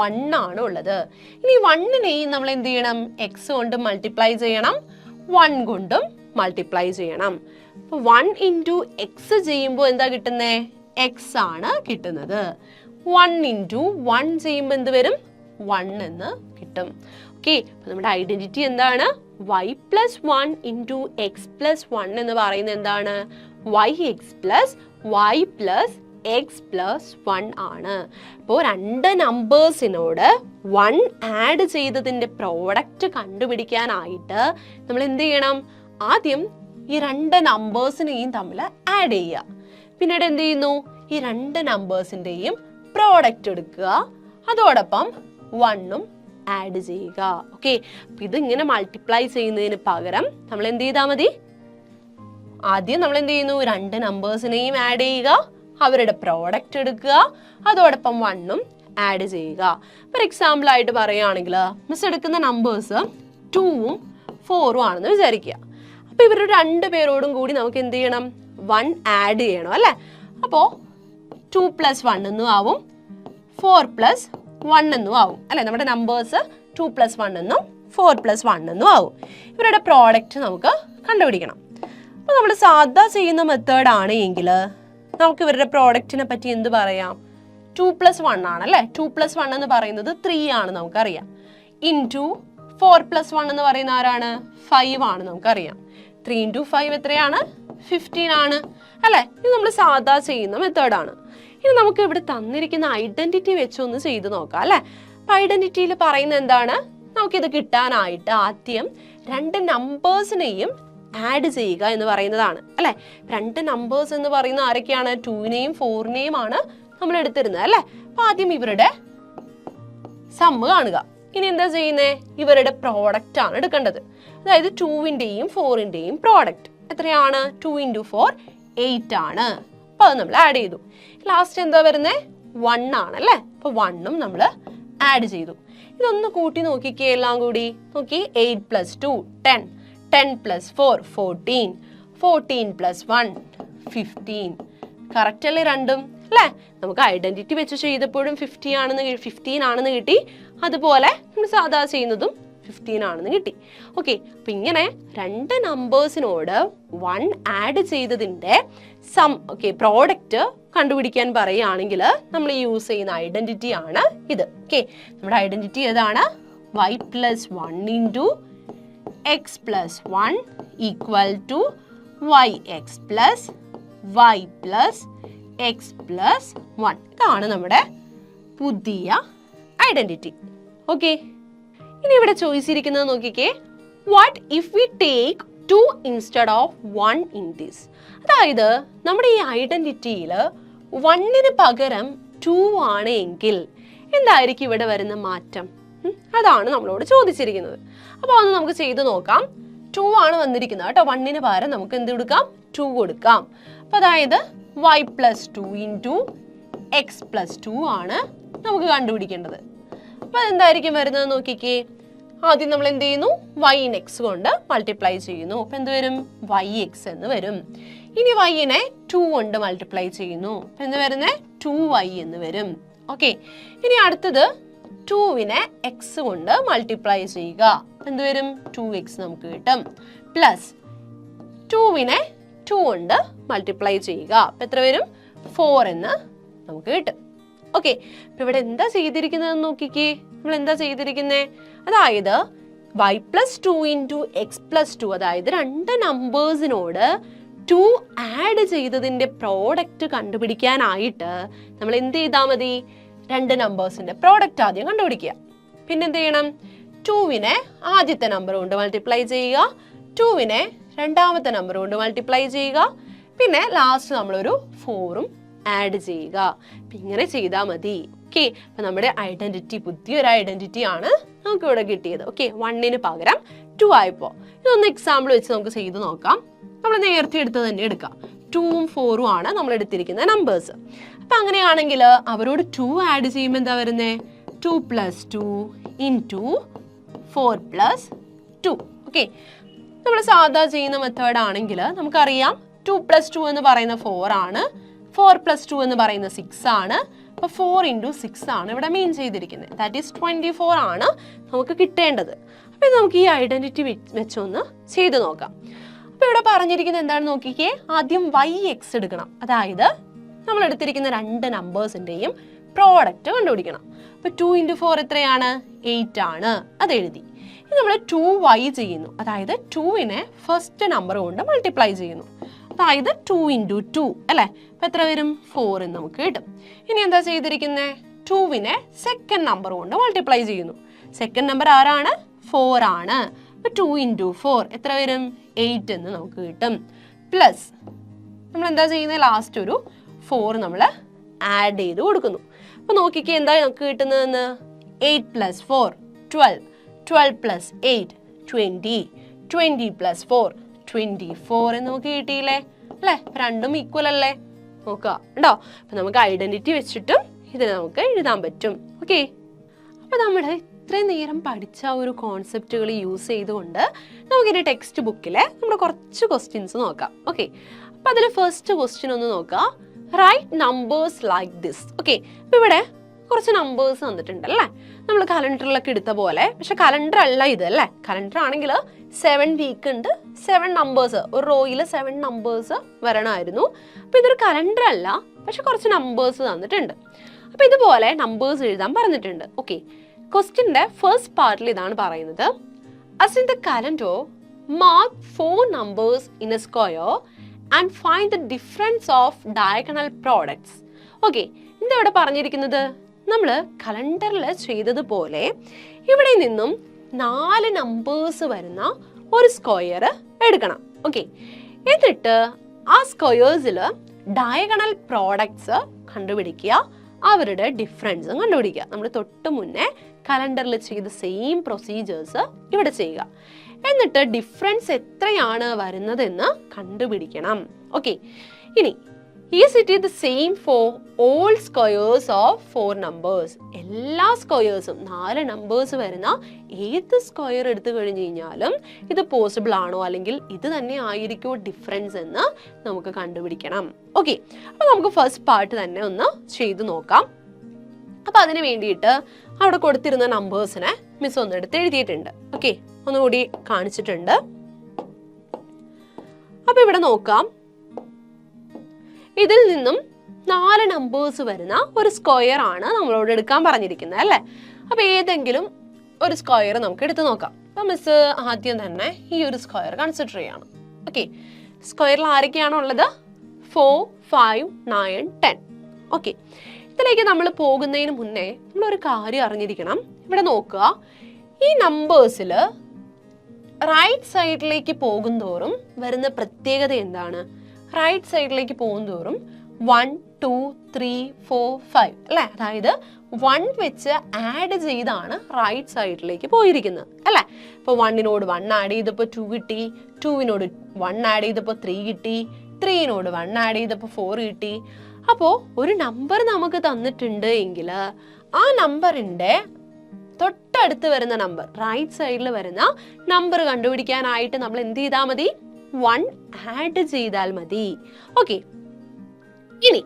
1 ആണ് ഉള്ളത്. ഇനി 1നെയും നമ്മൾ എന്ത് ചെയ്യണം? എക്സ് കൊണ്ട് മൾട്ടിപ്ലൈ ചെയ്യണം, 1 കൊണ്ടും മൾട്ടിപ്ലൈ ചെയ്യണം. അപ്പൊ 1 ഇൻറ്റു എക്സ് ചെയ്യുമ്പോൾ എന്താ കിട്ടുന്നേ? എക്സ് ആണ് കിട്ടുന്നത്. 1 ഇൻറ്റു 1 ചെയ്യുമ്പോൾ എന്ത് വരും? 1 എന്ന് കിട്ടും. ഓക്കെ, അപ്പൊ നമ്മുടെ ഐഡന്റിറ്റി എന്താണ്? y plus 1 into x plus 1 എന്ന് പറയുന്നത് എന്താണ്? yx plus y plus x plus 1 ആണ്. അപ്പോൾ രണ്ട് നമ്പേഴ്സിനോട് 1 ആഡ് ചെയ്തതിൻ്റെ പ്രോഡക്റ്റ് കണ്ടുപിടിക്കാനായിട്ട് നമ്മൾ എന്ത് ചെയ്യണം? ആദ്യം ഈ രണ്ട് നമ്പേഴ്സിനെയും തമ്മിൽ ആഡ് ചെയ്യുക. പിന്നീട് എന്ത് ചെയ്യുന്നു? ഈ രണ്ട് നമ്പേഴ്സിൻ്റെയും പ്രോഡക്റ്റ് എടുക്കുക, അതോടൊപ്പം 1ഉം ആഡ് ചെയ്യുക. ഓക്കെ, അപ്പം ഇതിങ്ങനെ മൾട്ടിപ്ലൈ ചെയ്യുന്നതിന് പകരം നമ്മൾ എന്ത് ചെയ്താൽ മതി? ആദ്യം നമ്മൾ എന്ത് ചെയ്യുന്നു? രണ്ട് നമ്പേഴ്സിനെയും ആഡ് ചെയ്യുക, അവരുടെ പ്രോഡക്റ്റ് എടുക്കുക, അതോടൊപ്പം 1ഉം ആഡ് ചെയ്യുക. ഫോർ എക്സാമ്പിൾ ആയിട്ട് പറയുകയാണെങ്കിൽ മിസ് എടുക്കുന്ന നമ്പേഴ്സ് 2ഉം 4ഉം ആണെന്ന് വിചാരിക്കുക. അപ്പോൾ ഇവരുടെ രണ്ട് പേരോടും കൂടി നമുക്ക് എന്ത് ചെയ്യണം? 1 ആഡ് ചെയ്യണം അല്ലേ? അപ്പോൾ 2 പ്ലസ് 1 എന്നും ആവും, 4 പ്ലസ് 1 എന്നും ആവും അല്ലേ? നമ്മുടെ നമ്പേഴ്സ് 2 പ്ലസ് 1 എന്നും 4 പ്ലസ് 1 എന്നും ആവും. ഇവരുടെ പ്രോഡക്റ്റ് നമുക്ക് കണ്ടുപിടിക്കണം. അപ്പോൾ നമ്മൾ സാധാ ചെയ്യുന്ന മെത്തേഡ് ആണ് എങ്കിൽ നമുക്ക് ഇവരുടെ പ്രോഡക്റ്റിനെ പറ്റി എന്ത് പറയാം? 2 പ്ലസ് 1 ആണ് അല്ലേ? 2 പ്ലസ് 1 എന്ന് പറയുന്നത് 3 ആണ് നമുക്കറിയാം. ഇൻറ്റു 4 പ്ലസ് 1 എന്ന് പറയുന്ന ആരാണ്? 5 ആണ് നമുക്കറിയാം. 3 ഇൻറ്റു 5 എത്രയാണ്? 15 ആണ് അല്ലേ? ഇത് നമ്മൾ സാധാ ചെയ്യുന്ന മെത്തേഡാണ്. ഇനി നമുക്ക് ഇവിടെ തന്നിരിക്കുന്ന ഐഡന്റിറ്റി വെച്ചൊന്ന് ചെയ്ത് നോക്കാം അല്ലേ? അപ്പം ഐഡന്റിറ്റിയിൽ പറയുന്നത് എന്താണ്? നമുക്കിത് കിട്ടാനായിട്ട് ആദ്യം രണ്ട് നമ്പേഴ്സിനെയും ആഡ് ചെയ്യുക എന്ന് പറയുന്നതാണ് അല്ലേ? രണ്ട് നമ്പേഴ്സ് എന്ന് പറയുന്ന ആരൊക്കെയാണ്? 2നെയും 4നെയും ആണ് നമ്മൾ എടുത്തിരുന്നത് അല്ലേ? അപ്പം ആദ്യം ഇവരുടെ സമ്മ് കാണുക. ഇനി എന്താ ചെയ്യുന്നത്? ഇവരുടെ പ്രോഡക്റ്റ് ആണ് എടുക്കേണ്ടത്. അതായത് 2ന്റെയും 4ന്റെയും പ്രോഡക്റ്റ് എത്രയാണ്? 2 ഇൻറ്റു 4 8 ആണ്. അപ്പോൾ അത് നമ്മൾ ആഡ് ചെയ്തു. ലാസ്റ്റ് എന്താ വരുന്നത്? 1 ആണ് അല്ലേ? അപ്പോൾ 1ഉം നമ്മൾ ആഡ് ചെയ്തു. ഇതൊന്ന് കൂട്ടി നോക്കിക്കേ, എല്ലാം കൂടി നോക്കി. 8 പ്ലസ് 2 10, 10 പ്ലസ് 4 14, 14 പ്ലസ് 1 15. കറക്റ്റ് അല്ലേ രണ്ടും അല്ലേ? നമുക്ക് ഐഡന്റിറ്റി വെച്ച് ചെയ്തപ്പോഴും 15 ആണെന്ന് കിട്ടി, അതുപോലെ നമ്മൾ സാധാ ചെയ്യുന്നതും 15 ആണെന്ന് കിട്ടി. ഓക്കെ, അപ്പം ഇങ്ങനെ രണ്ട് നമ്പേഴ്സിനോട് 1 ആഡ് ചെയ്തതിൻ്റെ സം പ്രോഡക്റ്റ് കണ്ടുപിടിക്കാൻ പറയുകയാണെങ്കിൽ നമ്മൾ യൂസ് ചെയ്യുന്ന ഐഡന്റിറ്റി ആണ് ഇത്. ഓക്കെ, നമ്മുടെ ഐഡന്റിറ്റി ഏതാണ്? y plus 1 into x plus 1 equal to yx plus y plus x plus 1. ഇതാണ് നമ്മുടെ പുതിയ ഐഡന്റിറ്റി. ഓക്കെ, ഇനി ഇവിടെ ചോദിച്ചിരിക്കുന്നത് നോക്കിക്കേ, what if we take 2 instead of 1 in this? അതായത് നമ്മുടെ ഈ ഐഡന്റിറ്റിയിൽ 1ന് പകരം 2 ആണ് എങ്കിൽ എന്തായിരിക്കും ഇവിടെ വരുന്ന മാറ്റം? അതാണ് നമ്മളോട് ചോദിച്ചിരിക്കുന്നത്. അപ്പോൾ ഒന്ന് നമുക്ക് ചെയ്ത് നോക്കാം. 2 ആണ് വന്നിരിക്കുന്നത് കേട്ടോ. 1ന് പകരം നമുക്ക് എന്ത് കൊടുക്കാം? 2 കൊടുക്കാം. അപ്പോൾ അതായത് y plus 2 into x plus 2 ആണ് നമുക്ക് കണ്ടുപിടിക്കേണ്ടത്. അപ്പോൾ അതെന്തായിരിക്കും വരുന്നത് നോക്കിക്കേ. ആദ്യം നമ്മൾ എന്ത് ചെയ്യുന്നു? y എക്സ് കൊണ്ട് മൾട്ടിപ്ലൈ ചെയ്യുന്നു. അപ്പം എന്ത് വരും? yx എന്ന് വരും. ഇനി y-നെ 2 കൊണ്ട് മൾട്ടിപ്ലൈ ചെയ്യുന്നു. അപ്പം എന്ത് വരുന്നത്? 2y എന്ന് വരും. ഓക്കെ, ഇനി അടുത്തത് 2നെ എക്സ് കൊണ്ട് മൾട്ടിപ്ലൈ ചെയ്യുക. എന്ത് വരും? 2x നമുക്ക് കിട്ടും. പ്ലസ് 2നെ 2 കൊണ്ട് മൾട്ടിപ്ലൈ ചെയ്യുക. അപ്പം എത്ര വരും? 4 എന്ന് നമുക്ക് കിട്ടും. ഓക്കെ, അപ്പം ഇവിടെ എന്താ ചെയ്തിരിക്കുന്നത് നോക്കിക്കേ. നമ്മൾ എന്താ ചെയ്തിരിക്കുന്നത്? അതായത് y plus 2 into x plus 2, അതായത് രണ്ട് നമ്പേഴ്സിനോട് 2 ആഡ് ചെയ്തതിൻ്റെ പ്രോഡക്റ്റ് കണ്ടുപിടിക്കാനായിട്ട് നമ്മൾ എന്ത് ചെയ്താൽ മതി? രണ്ട് നമ്പേഴ്സിൻ്റെ പ്രോഡക്റ്റ് ആദ്യം കണ്ടുപിടിക്കുക. പിന്നെ എന്ത് ചെയ്യണം? 2നെ ആദ്യത്തെ നമ്പർ കൊണ്ട് മൾട്ടിപ്ലൈ ചെയ്യുക, 2നെ രണ്ടാമത്തെ നമ്പർ കൊണ്ട് മൾട്ടിപ്ലൈ ചെയ്യുക, പിന്നെ ലാസ്റ്റ് നമ്മളൊരു 4ഉം ആഡ് ചെയ്യുക. അപ്പം ഇങ്ങനെ ചെയ്താൽ മതി. ഓക്കെ, അപ്പം നമ്മുടെ ഐഡന്റിറ്റി പുതിയൊരു ഐഡന്റിറ്റി ആണ് നമുക്ക് ഇവിടെ കിട്ടിയത്. ഓക്കെ, 1ന് പകരം 2 ആയപ്പോൾ ഇതൊന്ന് എക്സാമ്പിൾ വെച്ച് നമുക്ക് ചെയ്ത് നോക്കാം. നമ്മൾ നേരത്തെ എടുത്തത് തന്നെ എടുക്കാം. 2ഉം 4ഉം ആണ് നമ്മൾ എടുത്തിരിക്കുന്ന നമ്പേഴ്സ്. അപ്പം അങ്ങനെയാണെങ്കിൽ അവരോട് 2 ആഡ് ചെയ്യുമ്പോൾ എന്താ വരുന്നത്? 2 പ്ലസ് 2 ഇൻറ്റു 4 പ്ലസ് 2. ഓക്കെ, നമ്മൾ സാധാ ചെയ്യുന്ന മെത്തേഡ് ആണെങ്കിൽ നമുക്കറിയാം 2 പ്ലസ് 2 എന്ന് പറയുന്ന 4 ആണ്, 4 പ്ലസ് 2 എന്ന് പറയുന്ന 6 ആണ്. അപ്പോൾ 4 ഇൻറ്റു 6 ആണ് ഇവിടെ മീൻ ചെയ്തിരിക്കുന്നത്. ദാറ്റ് ഈസ് 24 ആണ് നമുക്ക് കിട്ടേണ്ടത്. അപ്പോൾ ഇത് നമുക്ക് ഈ ഐഡന്റിറ്റി വെച്ചൊന്ന് ചെയ്ത് നോക്കാം. അപ്പോൾ ഇവിടെ പറഞ്ഞിരിക്കുന്നത് എന്താണെന്ന് നോക്കിക്കേ. ആദ്യം yx എടുക്കണം. അതായത് നമ്മൾ എടുത്തിരിക്കുന്ന രണ്ട് നമ്പേഴ്സിൻ്റെയും പ്രോഡക്റ്റ് കണ്ടുപിടിക്കണം. അപ്പോൾ 2 × 4 എത്രയാണ്? 8 ആണ്. അത് എഴുതി. ഇനി നമ്മൾ 2y ചെയ്യുന്നു, അതായത് 2നെ ഫസ്റ്റ് നമ്പർ കൊണ്ട് മൾട്ടിപ്ലൈ ചെയ്യുന്നു, അതായത് 2 × 2 അല്ലേ? അപ്പോൾ എത്ര വരും? 4 എന്ന് നമുക്ക് കിട്ടും. ഇനി എന്താ ചെയ്തിരിക്കുന്നത്? 2നെ സെക്കൻഡ് നമ്പർ കൊണ്ട് മൾട്ടിപ്ലൈ ചെയ്യുന്നു. സെക്കൻഡ് നമ്പർ ആരാണ്? 4 ആണ്. അപ്പോൾ 2 × 4 എത്ര വരും? 8 എന്ന് നമുക്ക് കിട്ടും. പ്ലസ് നമ്മൾ എന്താ ചെയ്യുന്നത്? ലാസ്റ്റ് ഒരു 4 നമ്മൾ ആഡ് ചെയ്ത് കൊടുക്കുന്നു. അപ്പോൾ നോക്കിക്കേ എന്താ നമുക്ക് കിട്ടുന്നതെന്ന്? 8 + 4 12, 12 + 8 20, 20 + 4 24 എന്ന് നമുക്ക് കിട്ടിയില്ലേ അല്ലേ? രണ്ടും ഈക്വൽ അല്ലേ? നോക്കുക ഉണ്ടോ? അപ്പം നമുക്ക് ഐഡന്റിറ്റി വെച്ചിട്ടും ഇതിനെ നമുക്ക് എഴുതാൻ പറ്റും. ഓക്കെ, അപ്പം നമ്മൾ ഇത്രയും നേരം പഠിച്ച ഒരു കോൺസെപ്റ്റുകൾ യൂസ് ചെയ്തുകൊണ്ട് നമുക്കിൻ്റെ ടെക്സ്റ്റ് ബുക്കിൽ നമ്മൾ കുറച്ച് ക്വസ്റ്റ്യൻസ് നോക്കാം. ഓക്കെ, അപ്പം അതിൽ ഫസ്റ്റ് ക്വസ്റ്റ്യൻ ഒന്ന് നോക്കാം. Right numbers like this. Okay, അപ്പം ഇവിടെ കുറച്ച് നമ്പേഴ്സ് തന്നിട്ടുണ്ട് അല്ലേ? നമ്മൾ കലണ്ടറിലൊക്കെ എടുത്ത പോലെ, പക്ഷെ കലണ്ടർ അല്ല ഇത് അല്ലേ? കലണ്ടർ ആണെങ്കിൽ 7 വീക്ക് ഉണ്ട്, 7 നമ്പേഴ്സ്, ഒരു റോയിൽ 7 നമ്പേഴ്സ് വരണമായിരുന്നു. അപ്പം ഇതൊരു കലണ്ടർ അല്ല, പക്ഷെ കുറച്ച് നമ്പേഴ്സ് തന്നിട്ടുണ്ട്. അപ്പം ഇതുപോലെ നമ്പേഴ്സ് എഴുതാൻ പറഞ്ഞിട്ടുണ്ട്. ഓക്കെ, ക്വസ്റ്റ്യൻ്റെ ഫസ്റ്റ് പാർട്ടിൽ ഇതാണ് പറയുന്നത്. As in the calendar, mark 4 numbers in a square and find the difference of diagonal products. Okay, എന്താ ഇവിടെ പറഞ്ഞിരിക്കുന്നത്? നമ്മൾ കലണ്ടറിൽ ചെയ്തതുപോലെ ഇവിടെ നിന്നും 4 നമ്പേഴ്സ് വരുന്ന ഒരു സ്ക്വയർ എടുക്കണം. ഓക്കെ, എന്നിട്ട് ആ സ്ക്വയേഴ്സിൽ ഡയഗണൽ പ്രോഡക്ട്സ് കണ്ടുപിടിക്കുക, അവരുടെ ഡിഫറൻസും കണ്ടുപിടിക്കുക. നമ്മൾ തൊട്ട് മുന്നേ കലണ്ടറിൽ ചെയ്ത സെയിം പ്രൊസീജിയേഴ്സ് ഇവിടെ ചെയ്യുക. എന്നിട്ട് ഡിഫറൻസ് എത്രയാണ് വരുന്നതെന്ന് കണ്ടുപിടിക്കണം. ഓക്കെ, ഇനി is it the same for all squares of 4 numbers? എല്ലാ സ്ക്വയേഴ്സും 4 നമ്പേഴ്സ് വരുന്ന ഏത് സ്ക്വയർ എടുത്തു കഴിഞ്ഞ് കഴിഞ്ഞാലും ഇത് പോസിബിൾ ആണോ, അല്ലെങ്കിൽ ഇത് തന്നെ ആയിരിക്കുമോ ഡിഫറൻസ് എന്ന് നമുക്ക് കണ്ടുപിടിക്കണം. ഓക്കെ, അപ്പോൾ നമുക്ക് ഫസ്റ്റ് പാർട്ട് തന്നെ ഒന്ന് ചെയ്തു നോക്കാം. അപ്പം അതിന് വേണ്ടിയിട്ട് അവിടെ കൊടുത്തിരുന്ന നമ്പേഴ്സിനെ മിസ് ഒന്നെടുത്ത് എഴുതിയിട്ടുണ്ട്. ഓക്കെ, ഒന്നുകൂടി കാണിച്ചിട്ടുണ്ട്. അപ്പം ഇവിടെ നോക്കാം, ഇതിൽ നിന്നും 4 നമ്പേഴ്സ് വരുന്ന ഒരു സ്ക്വയർ ആണ് നമ്മളോട് എടുക്കാൻ പറഞ്ഞിരിക്കുന്നത് അല്ലേ? അപ്പം ഏതെങ്കിലും ഒരു സ്ക്വയർ നമുക്ക് എടുത്ത് നോക്കാം. അപ്പം മിസ് ആദ്യം തന്നെ ഈ ഒരു സ്ക്വയർ കൺസിഡർ ചെയ്യണം. ഓക്കെ, സ്ക്വയറിൽ ആരൊക്കെയാണോ ഉള്ളത്? 4, 5, 9, 10. ഓക്കെ, ഇതിലേക്ക് നമ്മൾ പോകുന്നതിന് മുന്നേ നമ്മളൊരു കാര്യം അറിഞ്ഞിരിക്കണം. ഇവിടെ നോക്കുക, ഈ നമ്പേഴ്സിൽ റൈറ്റ് സൈഡിലേക്ക് പോകുന്തോറും വരുന്ന പ്രത്യേകത എന്താണ്? റൈറ്റ് സൈഡിലേക്ക് പോകുന്തോറും 1, 2, 3, 4, 5 അല്ലേ? അതായത് 1 വെച്ച് ആഡ് ചെയ്താണ് റൈറ്റ് സൈഡിലേക്ക് പോയിരിക്കുന്നത് അല്ലേ? ഇപ്പോൾ 1നോട് 1 ആഡ് ചെയ്തപ്പോൾ 2 കിട്ടി, 2നോട് 1 ആഡ് ചെയ്തപ്പോൾ 3 കിട്ടി, 3നോട് 1 ആഡ് ചെയ്തപ്പോൾ 4 കിട്ടി. അപ്പോൾ ഒരു നമ്പർ നമുക്ക് തന്നിട്ടുണ്ട് എങ്കിൽ ആ നമ്പറിൻ്റെ തൊട്ടടുത്ത് വരുന്ന നമ്പർ, റൈറ്റ് സൈഡിൽ വരുന്ന നമ്പർ കണ്ടുപിടിക്കാനായിട്ട് നമ്മൾ എന്ത് ചെയ്താൽ മതി? 1 ആഡ് ചെയ്താൽ മതി. ഓക്കെ, ഇനി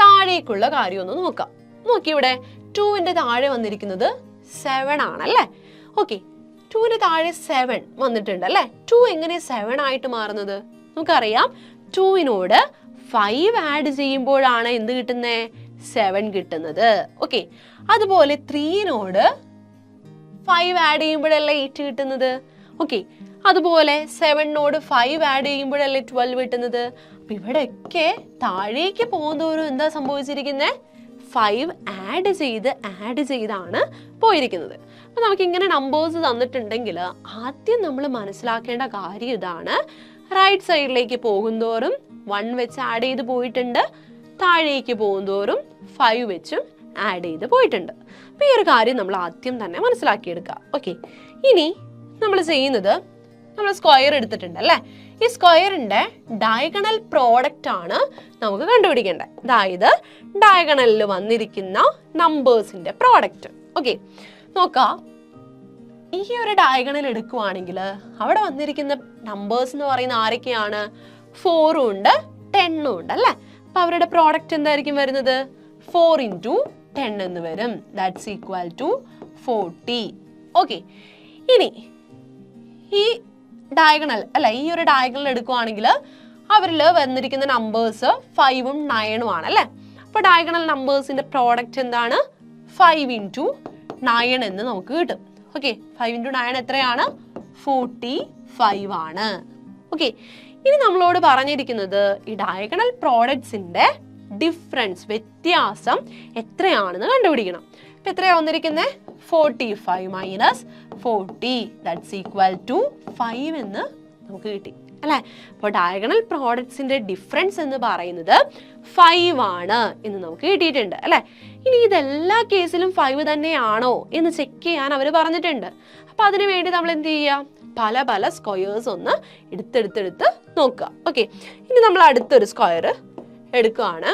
താഴേക്കുള്ള കാര്യം ഒന്ന് നോക്കാം. നോക്കി, ഇവിടെ 2ന്റെ താഴെ വന്നിരിക്കുന്നത് 7 ആണല്ലേ? ഓക്കെ, 2ന്റെ താഴെ 7 വന്നിട്ടുണ്ട് അല്ലേ? 2 എങ്ങനെ 7 ആയിട്ട് മാറുന്നത്? നമുക്കറിയാം, 2നോട് 5 ആഡ് ചെയ്യുമ്പോഴാണ് എന്ത് കിട്ടുന്നത്? 7 കിട്ടുന്നത്. ഓക്കെ, അതുപോലെ 3നോട് 5 ആഡ് ചെയ്യുമ്പോഴല്ലേ 8 കിട്ടുന്നത്. ഓക്കെ, അതുപോലെ 7നോട് 5 ആഡ് ചെയ്യുമ്പോഴല്ലേ 12 കിട്ടുന്നത്. അപ്പൊ ഇവിടെയൊക്കെ താഴേക്ക് പോകുന്നവരും എന്താ സംഭവിച്ചിരിക്കുന്നത്? 5 ആഡ് ചെയ്താണ് പോയിരിക്കുന്നത്. അപ്പൊ നമുക്ക് ഇങ്ങനെ നമ്പേഴ്സ് തന്നിട്ടുണ്ടെങ്കിൽ ആദ്യം നമ്മൾ മനസ്സിലാക്കേണ്ട കാര്യം ഇതാണ്. റൈറ്റ് സൈഡിലേക്ക് പോകുന്തോറും 1 വെച്ച് ആഡ് ചെയ്ത് പോയിട്ടുണ്ട്, താഴേക്ക് പോകുന്തോറും 5 വെച്ചും ആഡ് ചെയ്ത് പോയിട്ടുണ്ട്. അപ്പൊ ഈ ഒരു കാര്യം നമ്മൾ ആദ്യം തന്നെ മനസ്സിലാക്കിയെടുക്കുക. ഓക്കെ, ഇനി നമ്മൾ ചെയ്യുന്നത്, നമ്മൾ സ്ക്വയർ എടുത്തിട്ടുണ്ട് അല്ലേ? ഈ സ്ക്വയറിന്റെ ഡയഗണൽ പ്രോഡക്റ്റ് ആണ് നമുക്ക് കണ്ടുപിടിക്കേണ്ടത്. അതായത് ഡയഗണലിൽ വന്നിരിക്കുന്ന നമ്പേഴ്സിന്റെ പ്രോഡക്റ്റ്. ഓക്കെ, നോക്കാം, ഈ ഒരു ഡയഗണൽ എടുക്കുവാണെങ്കിൽ അവിടെ വന്നിരിക്കുന്ന നമ്പേഴ്സ് എന്ന് പറയുന്ന ആരൊക്കെയാണ്? 4 ഉണ്ട്, 10 ഉണ്ട് അല്ലേ? അപ്പൊ അവരുടെ പ്രോഡക്റ്റ് എന്തായിരിക്കും വരുന്നത്? 4 × 10 എന്ന് വരും. That's equal to 40. ഓക്കെ, ഇനി ഈ ഡയഗണൽ അല്ല, ഈ ഒരു ഡയഗണൽ എടുക്കുവാണെങ്കിൽ അവരിൽ വന്നിരിക്കുന്ന നമ്പേഴ്സ് 5ഉം 9ഉം ആണ് അല്ലേ? അപ്പോൾ ഡയഗണൽ നമ്പേഴ്സിന്റെ പ്രോഡക്റ്റ് എന്താണ്? 5 into 9 എന്ന് നമുക്ക് കിട്ടും. ഓക്കെ, 5 into 9 എത്രയാണ്? 45 ആണ്. ഓക്കെ, ഇനി നമ്മളോട് പറഞ്ഞിരിക്കുന്നത് ഈ ഡയഗണൽ പ്രോഡക്ട്സിന്റെ ഡിഫറൻസ്, വ്യത്യാസം എത്രയാണെന്ന് കണ്ടുപിടിക്കണം. ഇപ്പൊ എത്രയാ വന്നിരിക്കുന്നത്? 45 മൈനസ് 40 ദാറ്റ്സ് ഈക്വൽ ടു 5 എന്ന് നമുക്ക് കിട്ടി അല്ലേ? അപ്പോൾ ഡയഗണൽ പ്രോഡക്ട്സിന്റെ ഡിഫറൻസ് എന്ന് പറയുന്നത് 5 ആണ് എന്ന് നമുക്ക് കിട്ടിയിട്ടുണ്ട് അല്ലേ? ഇനി ഇതെല്ലാ കേസിലും 5 തന്നെയാണോ എന്ന് ചെക്ക് ചെയ്യാൻ അവർ പറഞ്ഞിട്ടുണ്ട്. അപ്പൊ അതിനു വേണ്ടി നമ്മൾ എന്ത് ചെയ്യുക? പല പല സ്ക്വയേഴ്സ് ഒന്ന് എടുത്തെടുത്ത് നോക്കുക. ഓക്കെ, ഇനി നമ്മൾ അടുത്തൊരു സ്ക്വയർ എടുക്കുകയാണ്.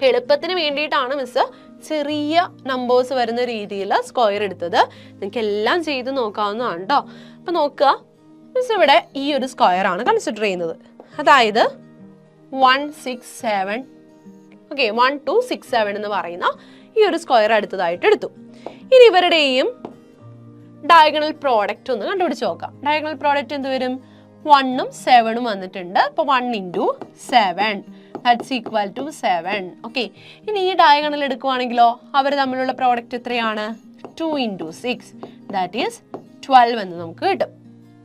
എളുപ്പത്തിന് വേണ്ടിയിട്ടാണ് മിസ് ചെറിയ നമ്പേഴ്സ് വരുന്ന രീതിയിൽ സ്ക്വയർ എടുത്തത്. നിങ്ങൾക്ക് എല്ലാം ചെയ്ത് നോക്കാവുന്നതാണ് കേട്ടോ. അപ്പൊ നോക്കുക, മിസ് ഇവിടെ ഈ ഒരു സ്ക്വയർ ആണ് കൺസിഡർ ചെയ്യുന്നത്. അതായത് 167 ഓക്കെ 1267 എന്ന് പറയുന്ന ഈ ഒരു സ്ക്വയർ അടുത്തതായിട്ട് എടുത്തു. ഇനി ഇവരുടെയും ഡയഗണൽ പ്രോഡക്റ്റ് ഒന്ന് കണ്ടുപിടിച്ച് നോക്കാം. ഡയഗണൽ പ്രോഡക്റ്റ് എന്ത് വരും? 1ഉം 7ഉം വന്നിട്ടുണ്ട്. അപ്പോൾ 1 into 7 that's equal to 7. Okay, ഇനി ഈ ഡയഗണൽ എടുക്കുവാണെങ്കിലോ അവർ തമ്മിലുള്ള പ്രോഡക്റ്റ് എത്രയാണ്? 2 into 6 that is 12 എന്ന് നമുക്ക് കിട്ടും.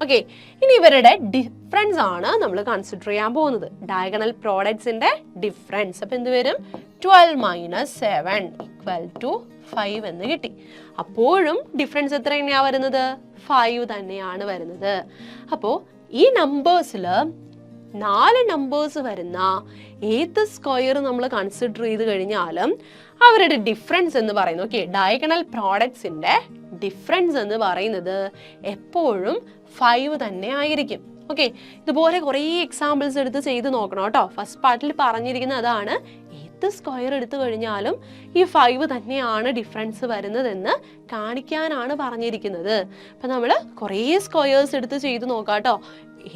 ഓക്കെ, ഇനി ഇവരുടെ ഡിഫറൻസ് ആണ് നമ്മൾ കൺസിഡർ ചെയ്യാൻ പോകുന്നത്. ഡയഗണൽ പ്രോഡക്ട്സിന്റെ ഡിഫറൻസ്. അപ്പൊ എന്ത് വരും? 12 minus 7 equal to 5 എന്ന് കിട്ടി. അപ്പോഴും ഡിഫറൻസ് എത്ര തന്നെയാ വരുന്നത്? 5 തന്നെയാണ് വരുന്നത്. അപ്പോൾ ഈ നമ്പേഴ്സിൽ 4 നമ്പേഴ്സ് വരുന്ന ഏത് സ്ക്വയർ നമ്മൾ കൺസിഡർ ചെയ്ത് കഴിഞ്ഞാലും അവരുടെ ഡിഫറൻസ് എന്ന് പറയുന്നത്, ഓക്കെ, ഡയഗണൽ പ്രോഡക്ട്സിന്റെ ഡിഫറൻസ് എന്ന് പറയുന്നത് എപ്പോഴും 5 തന്നെ ആയിരിക്കും. ഓക്കെ, ഇതുപോലെ കുറേ എക്സാമ്പിൾസ് എടുത്ത് ചെയ്ത് നോക്കണം കേട്ടോ. ഫസ്റ്റ് പാർട്ടിൽ പറഞ്ഞിരിക്കുന്നത് അതാണ്, ഏത് സ്ക്വയർ എടുത്തു കഴിഞ്ഞാലും ഈ 5 തന്നെയാണ് ഡിഫറൻസ് വരുന്നതെന്ന് കാണിക്കാനാണ് പറഞ്ഞിരിക്കുന്നത്. അപ്പം നമ്മൾ കുറേ സ്ക്വയേഴ്സ് എടുത്ത് ചെയ്ത് നോക്കാം കേട്ടോ.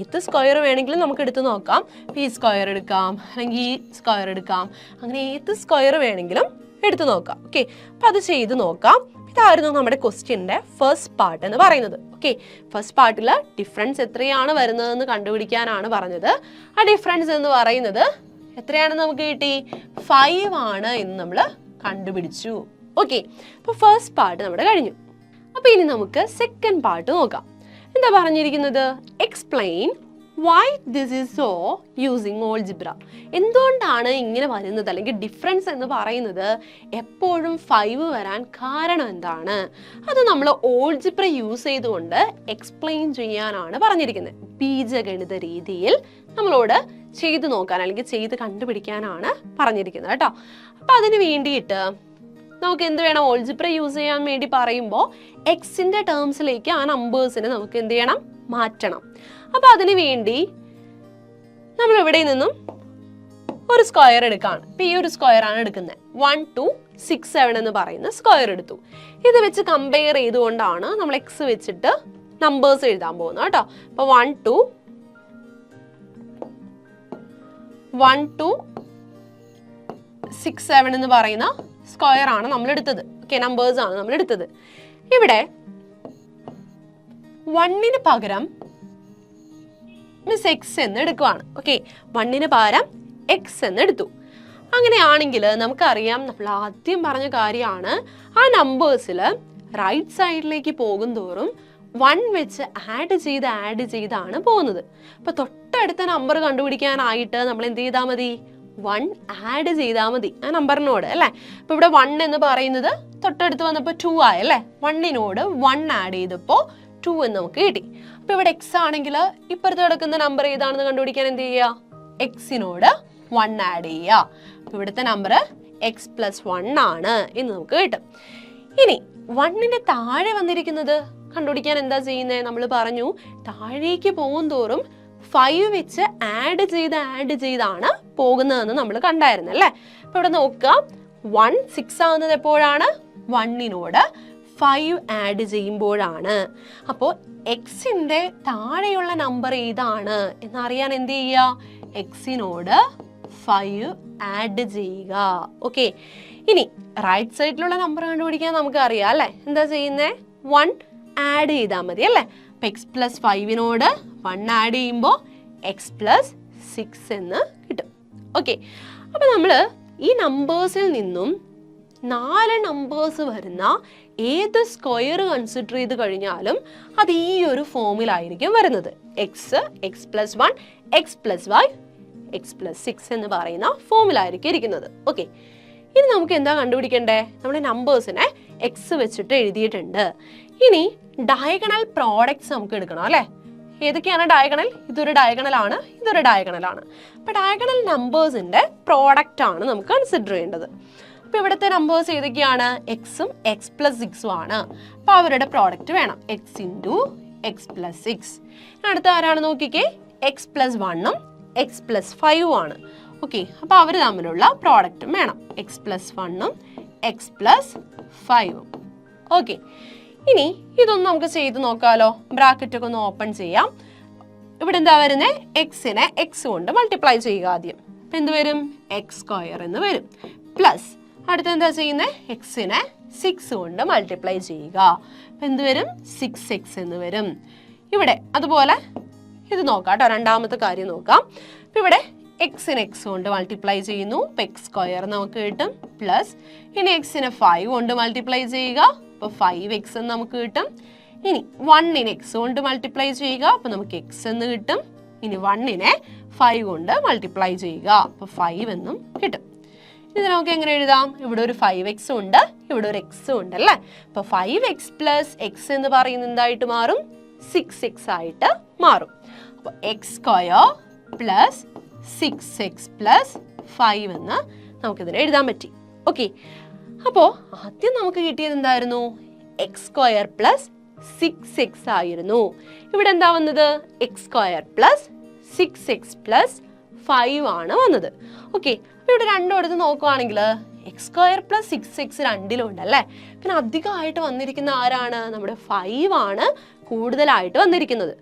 ഏത് സ്ക്വയർ വേണമെങ്കിലും നമുക്ക് എടുത്ത് നോക്കാം. ഈ സ്ക്വയർ എടുക്കാം, അല്ലെങ്കിൽ ഈ സ്ക്വയർ എടുക്കാം, അങ്ങനെ ഏത് സ്ക്വയർ വേണമെങ്കിലും എടുത്ത് നോക്കാം. ഓക്കെ, അപ്പം അത് ചെയ്ത് നോക്കാം. ഇതായിരുന്നു നമ്മുടെ ക്വസ്റ്റ്യൻ്റെ ഫസ്റ്റ് പാർട്ട് എന്ന് പറയുന്നത്. ഓക്കെ, ഫസ്റ്റ് പാർട്ടിൽ ഡിഫറൻസ് എത്രയാണ് വരുന്നതെന്ന് കണ്ടുപിടിക്കാനാണ് പറഞ്ഞത്. ആ ഡിഫറൻസ് എന്ന് പറയുന്നത് എത്രയാണെന്ന് നമുക്ക് കിട്ടി? 5 ആണ് എന്ന് നമ്മൾ കണ്ടുപിടിച്ചു. ഓക്കെ, അപ്പോൾ ഫസ്റ്റ് പാർട്ട് നമ്മുടെ കഴിഞ്ഞു. അപ്പോൾ ഇനി നമുക്ക് സെക്കൻഡ് പാർട്ട് നോക്കാം. എന്താ പറഞ്ഞിരിക്കുന്നത്? Explain why this is so using algebra. എന്തുകൊണ്ടാണ് ഇങ്ങനെ വരുന്നത്, അല്ലെങ്കിൽ ഡിഫറൻസ് എന്ന് പറയുന്നത് എപ്പോഴും 5 വരാൻ കാരണം എന്താണ്? അത് നമ്മൾ ഓൾജിബ്ര യൂസ് ചെയ്തുകൊണ്ട് എക്സ്പ്ലെയിൻ ചെയ്യാനാണ് പറഞ്ഞിരിക്കുന്നത്. ബീജഗണിത രീതിയിൽ നമ്മളോട് ചെയ്ത് നോക്കാൻ അല്ലെങ്കിൽ ചെയ്ത് കണ്ടുപിടിക്കാനാണ് പറഞ്ഞിരിക്കുന്നത് കേട്ടോ. അപ്പം അതിന് വേണ്ടിയിട്ട് നമുക്ക് എന്ത് വേണം? ഓൾജിബ്ര യൂസ് ചെയ്യാൻ വേണ്ടി പറയുമ്പോൾ എക്സിന്റെ ടേംസിലേക്ക് ആ നമ്പേഴ്സിനെ നമുക്ക് എന്ത് ചെയ്യണം? മാറ്റണം. അപ്പൊ അതിനു വേണ്ടി നമ്മൾ ഇവിടെ നിന്നും ഒരു സ്ക്വയർ എടുക്കുകയാണ്. ഇപ്പൊ ഈ ഒരു സ്ക്വയർ ആണ് എടുക്കുന്നത്. 1267 എന്ന് പറയുന്ന സ്ക്വയർ എടുത്തു. ഇത് വെച്ച് കമ്പയർ ചെയ്തുകൊണ്ടാണ് നമ്മൾ എക്സ് വെച്ചിട്ട് നമ്പേഴ്സ് എഴുതാൻ പോകുന്നത് കേട്ടോ. അപ്പൊ 1267 എന്ന് പറയുന്ന സ്ക്വയർ ആണ് നമ്മൾ എടുത്തത്. ഓക്കെ, നമ്പേഴ്സ് ആണ് നമ്മൾ എടുത്തത്. ഇവിടെ 1ന് പകരം മിസ് എക്സ് എന്ന് എടുക്കുവാണ്. ഓക്കെ, 1ന് പകരം എക്സ് എന്ന് എടുത്തു. അങ്ങനെയാണെങ്കിൽ നമുക്കറിയാം, നമ്മൾ ആദ്യം പറഞ്ഞ കാര്യമാണ്, ആ നമ്പേഴ്സിൽ റൈറ്റ് സൈഡിലേക്ക് പോകും തോറും 1 വെച്ച് ആഡ് ചെയ്താണ് പോകുന്നത്. അപ്പൊ തൊട്ടടുത്ത നമ്പർ കണ്ടുപിടിക്കാനായിട്ട് നമ്മൾ എന്ത് ചെയ്താൽ മതി? 1 ആഡ് ചെയ്താൽ മതി ആ നമ്പറിനോട് അല്ലേ. അപ്പൊ ഇവിടെ 1 എന്ന് പറയുന്നത് തൊട്ടടുത്ത് വന്നപ്പോൾ 2 ആയല്ലേ. 1നോട് 1 ആഡ് ചെയ്തപ്പോൾ 2 എന്ന് നമുക്ക് കിട്ടി. അപ്പൊ ഇവിടെ എക്സ് ആണെങ്കിൽ ഇപ്പുറത്ത് കിടക്കുന്ന നമ്പർ ഏതാണെന്ന് കണ്ടുപിടിക്കാൻ എന്ത് ചെയ്യുക? എക്സിനോട് 1 ആഡ് ചെയ്യുക. അപ്പൊ ഇവിടുത്തെ നമ്പർ x+1 ആണ് എന്ന് നമുക്ക് കിട്ടും. ഇനി 1ന്റെ താഴെ വന്നിരിക്കുന്നത് കണ്ടുപിടിക്കാൻ എന്താ ചെയ്യുന്നത്? നമ്മൾ പറഞ്ഞു, താഴേക്ക് പോകും തോറും 5 വെച്ച് ആഡ് ചെയ്താണ് പോകുന്നതെന്ന് നമ്മൾ കണ്ടായിരുന്നു അല്ലേ. അപ്പൊ ഇവിടെ നോക്കുക, 1 6 ആവുന്നത് എപ്പോഴാണ്? 1നോട് 5 ആഡ് ചെയ്യുമ്പോഴാണ്. അപ്പോൾ എക്സിന്റെ താഴെയുള്ള നമ്പർ ഏതാണ് എന്നറിയാൻ എന്ത് ചെയ്യുക? എക്സിനോട് 5 ആഡ് ചെയ്യുക. ഓക്കെ, ഇനി റൈറ്റ് സൈഡിലുള്ള നമ്പർ കണ്ടുപിടിക്കാൻ നമുക്ക് അറിയാം അല്ലേ. എന്താ ചെയ്യുന്നേ? 1 ആഡ് ചെയ്താൽ മതി അല്ലേ. അപ്പൊ x+5നോട് 1 ആഡ് ചെയ്യുമ്പോൾ x+6 എന്ന് കിട്ടും. ഓക്കെ, അപ്പൊ നമ്മൾ ഈ നമ്പേഴ്സിൽ നിന്നും 4 നമ്പേഴ്സ് വരുന്ന ഏത് സ്ക്വയർ കൺസിഡർ ചെയ്ത് കഴിഞ്ഞാലും അത് ഈ ഒരു ഫോമിലായിരിക്കും വരുന്നത്. X, x plus 1, x plus y, x plus 6 എന്ന് പറയുന്ന ഫോമിലായിരിക്കും ഇരിക്കുന്നത്. ഓക്കെ, ഇനി നമുക്ക് എന്താ കണ്ടുപിടിക്കണ്ടേ? നമ്മുടെ നമ്പേഴ്സിനെ എക്സ് വെച്ചിട്ട് എഴുതിയിട്ടുണ്ട്. ഇനി ഡയഗണൽ പ്രോഡക്ട്സ് നമുക്ക് എടുക്കണം അല്ലേ? ഏതൊക്കെയാണ് ഡയഗണൽ? ഇതൊരു ഡയഗണൽ ആണ്, ഇതൊരു ഡയഗണൽ ആണ്. അപ്പൊ ഡയഗണൽ നമ്പേഴ്സിന്റെ പ്രോഡക്റ്റ് ആണ് നമുക്ക് കൺസിഡർ ചെയ്യേണ്ടത്. അപ്പൊ ഇവിടുത്തെ നമ്പേഴ്സ് ഏതൊക്കെയാണ്? എക്സും എക്സ് പ്ലസ് 6ഉം ആണ്. അപ്പൊ അവരുടെ പ്രോഡക്റ്റ് വേണം. X into x plus 6. അടുത്ത ആരാണ് നോക്കിക്കേ? എക്സ് പ്ലസ് 1ഉം എക്സ് പ്ലസ് 5ഉം ആണ്. ഓക്കെ, അപ്പൊ അവർ തമ്മിലുള്ള പ്രോഡക്റ്റും വേണം. എക്സ് പ്ലസ് 1ഉം എക്സ് പ്ലസ് 5ഉം. ഓക്കെ, ഇനി ഇതൊന്നും നമുക്ക് ചെയ്ത് നോക്കാലോ. ബ്രാക്കറ്റ് ഒക്കെ ഒന്ന് ഓപ്പൺ ചെയ്യാം. ഇവിടെ എന്താ വരുന്നത്? എക്സിനെ എക്സ് കൊണ്ട് മൾട്ടിപ്ലൈ ചെയ്യുക ആദ്യം. അപ്പൊ എന്ത് വരും? എക്സ് സ്ക്വയർ എന്ന് വരും. പ്ലസ് അടുത്ത എന്താ ചെയ്യുന്നത്? എക്സിനെ 6 കൊണ്ട് മൾട്ടിപ്ലൈ ചെയ്യുക. അപ്പൊ എന്ത് വരും? 6x എന്ന് വരും. ഇവിടെ അതുപോലെ ഇത് നോക്കാം കേട്ടോ. രണ്ടാമത്തെ കാര്യം നോക്കാം. അപ്പൊ ഇവിടെ എക്സിനെ എക്സ് കൊണ്ട് മൾട്ടിപ്ലൈ ചെയ്യുന്നു. അപ്പൊ എക്സ് സ്ക്വയർ നമുക്ക് കിട്ടും. പ്ലസ് ഇനി എക്സിനെ 5 കൊണ്ട് മൾട്ടിപ്ലൈ ചെയ്യുക. അപ്പൊ 5x എന്ന് നമുക്ക് കിട്ടും. ഇനി 1നെ എക്സ് കൊണ്ട് മൾട്ടിപ്ലൈ ചെയ്യുക. അപ്പൊ നമുക്ക് എക്സ് എന്ന് കിട്ടും. ഇനി 1നെ 5 കൊണ്ട് മൾട്ടിപ്ലൈ ചെയ്യുക. അപ്പൊ 5 എന്നും കിട്ടും. ഇത് നമുക്ക് എങ്ങനെ എഴുതാം? ഇവിടെ ഒരു 5x ഉണ്ട്, ഇവിടെ ഒരു x ഉണ്ട് അല്ലേ? അപ്പൊ 5x പ്ലസ് എക്സ് എന്ന് പറയുന്നത് എന്തായിട്ട് മാറും? 6x ആയിട്ട് മാറും. അപ്പൊ X square plus 6x plus 5 എന്ന് നമുക്കിതിനെ എഴുതാൻ പറ്റി. ഓക്കെ, അപ്പോൾ ആദ്യം നമുക്ക് കിട്ടിയത് എന്തായിരുന്നു? എക്സ് സ്ക്വയർ പ്ലസ് 6x ആയിരുന്നു. ഇവിടെ എന്താ വന്നത്? X square plus 6x plus 5 ആണ് വന്നത്. ഓക്കെ, അപ്പോൾ ഇവിടെ രണ്ടും എടുത്ത് നോക്കുവാണെങ്കിൽ എക്സ് സ്ക്വയർ പ്ലസ് 6x രണ്ടിലും ഉണ്ടല്ലേ. പിന്നെ അധികമായിട്ട് വന്നിരിക്കുന്ന ആരാണ്? നമ്മുടെ 5 ആണ് കൂടുതലായിട്ട് വന്നിരിക്കുന്നത്.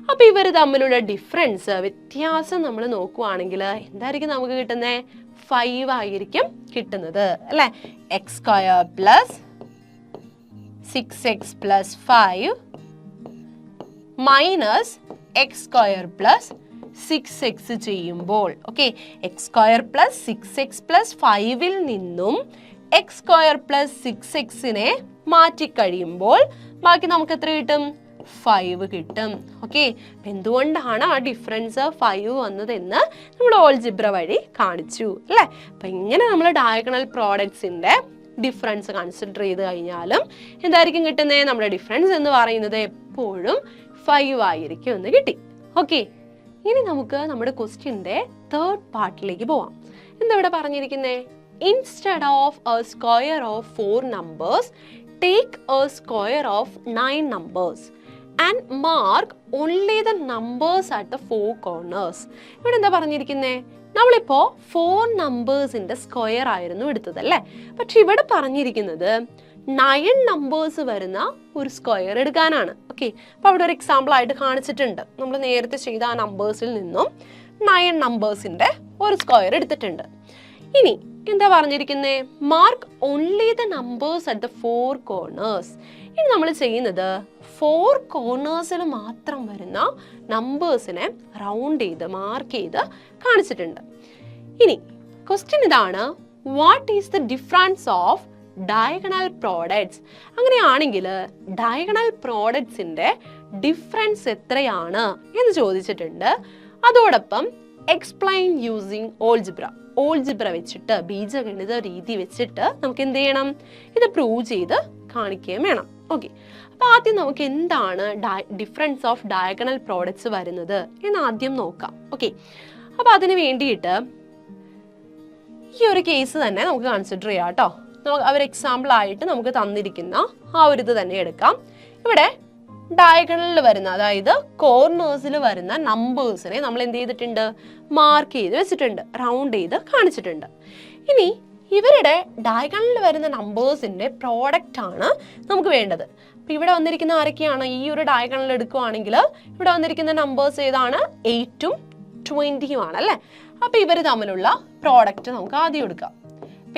അപ്പൊ ഇവർ തമ്മിലുള്ള ഡിഫറൻസ്, വ്യത്യാസം നമ്മൾ നോക്കുവാണെങ്കിൽ എന്തായിരിക്കും നമുക്ക് കിട്ടുന്നത്? 5 ആയിരിക്കും കിട്ടുന്നത് അല്ലെ? X square plus 6x plus 5 minus x square plus 6x ചെയ്യുമ്പോൾ, okay, x square plus 6x plus 5ൽ നിന്നും എക്സ് സ്ക്വയർ പ്ലസ് 6xനെ മാറ്റിക്കഴിയുമ്പോൾ ബാക്കി നമുക്ക് എത്ര കിട്ടും? 5 കിട്ടും. ഓക്കെ, എന്തുകൊണ്ടാണ് ആ ഡിഫറൻസ് 5 വന്നതെന്ന് നമ്മൾ ഓൾജിബ്ര വഴി കാണിച്ചു അല്ലേ? അപ്പൊ ഇങ്ങനെ നമ്മൾ ഡയഗണൽ പ്രോഡക്ട്സിന്റെ ഡിഫറൻസ് കൺസിഡർ ചെയ്ത് കഴിഞ്ഞാലും എന്തായിരിക്കും കിട്ടുന്നത്? നമ്മുടെ ഡിഫറൻസ് എന്ന് പറയുന്നത് എപ്പോഴും 5 ആയിരിക്കും എന്ന് കിട്ടി. ഓക്കെ, ഇനി നമുക്ക് നമ്മുടെ ക്വസ്റ്റ്യന്റെ തേർഡ് പാർട്ടിലേക്ക് പോവാം. എന്താ ഇവിടെ പറഞ്ഞിരിക്കുന്നത്? Instead of A square of 4 numbers take A square of 9 numbers and mark only the numbers at the 4 corners. ഇവിടെ എന്താ പറഞ്ഞിരിക്കുന്നത്? നമ്മളിപ്പോ 4 നമ്പേഴ്സിന്റെ സ്ക്വയർ ആയിരുന്നു എടുത്തത് അല്ലേ? പക്ഷെ ഇവിടെ പറഞ്ഞിരിക്കുന്നത് 9 നമ്പേഴ്സ് വരുന്ന ഒരു സ്ക്വയർ എടുക്കാനാണ്. ഓക്കെ, അപ്പൊ അവിടെ ഒരു എക്സാമ്പിൾ ആയിട്ട് കാണിച്ചിട്ടുണ്ട്. നമ്മൾ നേരത്തെ ചെയ്ത ആ നമ്പേഴ്സിൽ നിന്നും 9 നമ്പേഴ്സിന്റെ ഒരു സ്ക്വയർ എടുത്തിട്ടുണ്ട്. ഇനി എന്താ പറഞ്ഞിരിക്കുന്നത്? Mark only the numbers at the 4 corners. ഇനി നമ്മൾ ചെയ്യുന്നത് 4 കോർണേഴ്സിൽ മാത്രം വരുന്ന നമ്പേഴ്സിനെ റൗണ്ട് ചെയ്ത് മാർക്ക് ചെയ്ത് കാണിച്ചിട്ടുണ്ട്. ഇനി ക്വസ്റ്റ്യൻ ഇതാണ്, what is the difference of diagonal products? അങ്ങനെയാണെങ്കിൽ ഡയഗണൽ പ്രോഡക്ട്സിന്റെ ഡിഫറൻസ് എത്രയാണ് എന്ന് ചോദിച്ചിട്ടുണ്ട്. അതോടൊപ്പം എക്സ്പ്ലെയിൻ യൂസിങ് ഓൾജിബ്ര വെച്ചിട്ട്, ബീജഗണിത രീതി വെച്ചിട്ട് നമുക്ക് എന്ത് ചെയ്യണം? ഇത് പ്രൂവ് ചെയ്ത് കാണിക്കുകയും വേണം. ഓക്കെ, അപ്പൊ ആദ്യം നമുക്ക് എന്താണ് ഡിഫറൻസ് ഓഫ് ഡയഗണൽ പ്രോഡക്ട്സ് വരുന്നത് എന്ന് ആദ്യം നോക്കാം. ഓക്കെ, അപ്പൊ അതിന് വേണ്ടിയിട്ട് ഈ ഒരു കേസ് തന്നെ നമുക്ക് കൺസിഡർ ചെയ്യാം കേട്ടോ. അവർ എക്സാമ്പിൾ ആയിട്ട് നമുക്ക് തന്നിരിക്കുന്ന ആ ഒരു ഇത് തന്നെ എടുക്കാം. ഇവിടെ ഡയഗണലിൽ വരുന്ന, അതായത് കോർണേഴ്സിൽ വരുന്ന നമ്പേഴ്സിനെ നമ്മൾ എന്ത് ചെയ്തിട്ടുണ്ട്? മാർക്ക് ചെയ്ത് വെച്ചിട്ടുണ്ട്, റൗണ്ട് ചെയ്ത് കാണിച്ചിട്ടുണ്ട്. ഇനി ഇവരുടെ ഡയഗണലിൽ വരുന്ന നമ്പേഴ്സിന്റെ പ്രോഡക്റ്റ് ആണ് നമുക്ക് വേണ്ടത്. അപ്പൊ ഇവിടെ വന്നിരിക്കുന്ന ആരൊക്കെയാണ്? ഈ ഒരു ഡയഗണൽ എടുക്കുവാണെങ്കിൽ ഇവിടെ വന്നിരിക്കുന്ന നമ്പേഴ്സ് ഏതാണ്? 8ഉം 20ഉം ആണ് അല്ലേ? അപ്പൊ ഇവർ തമ്മിലുള്ള പ്രോഡക്റ്റ് നമുക്ക് ആദ്യം എടുക്കാം.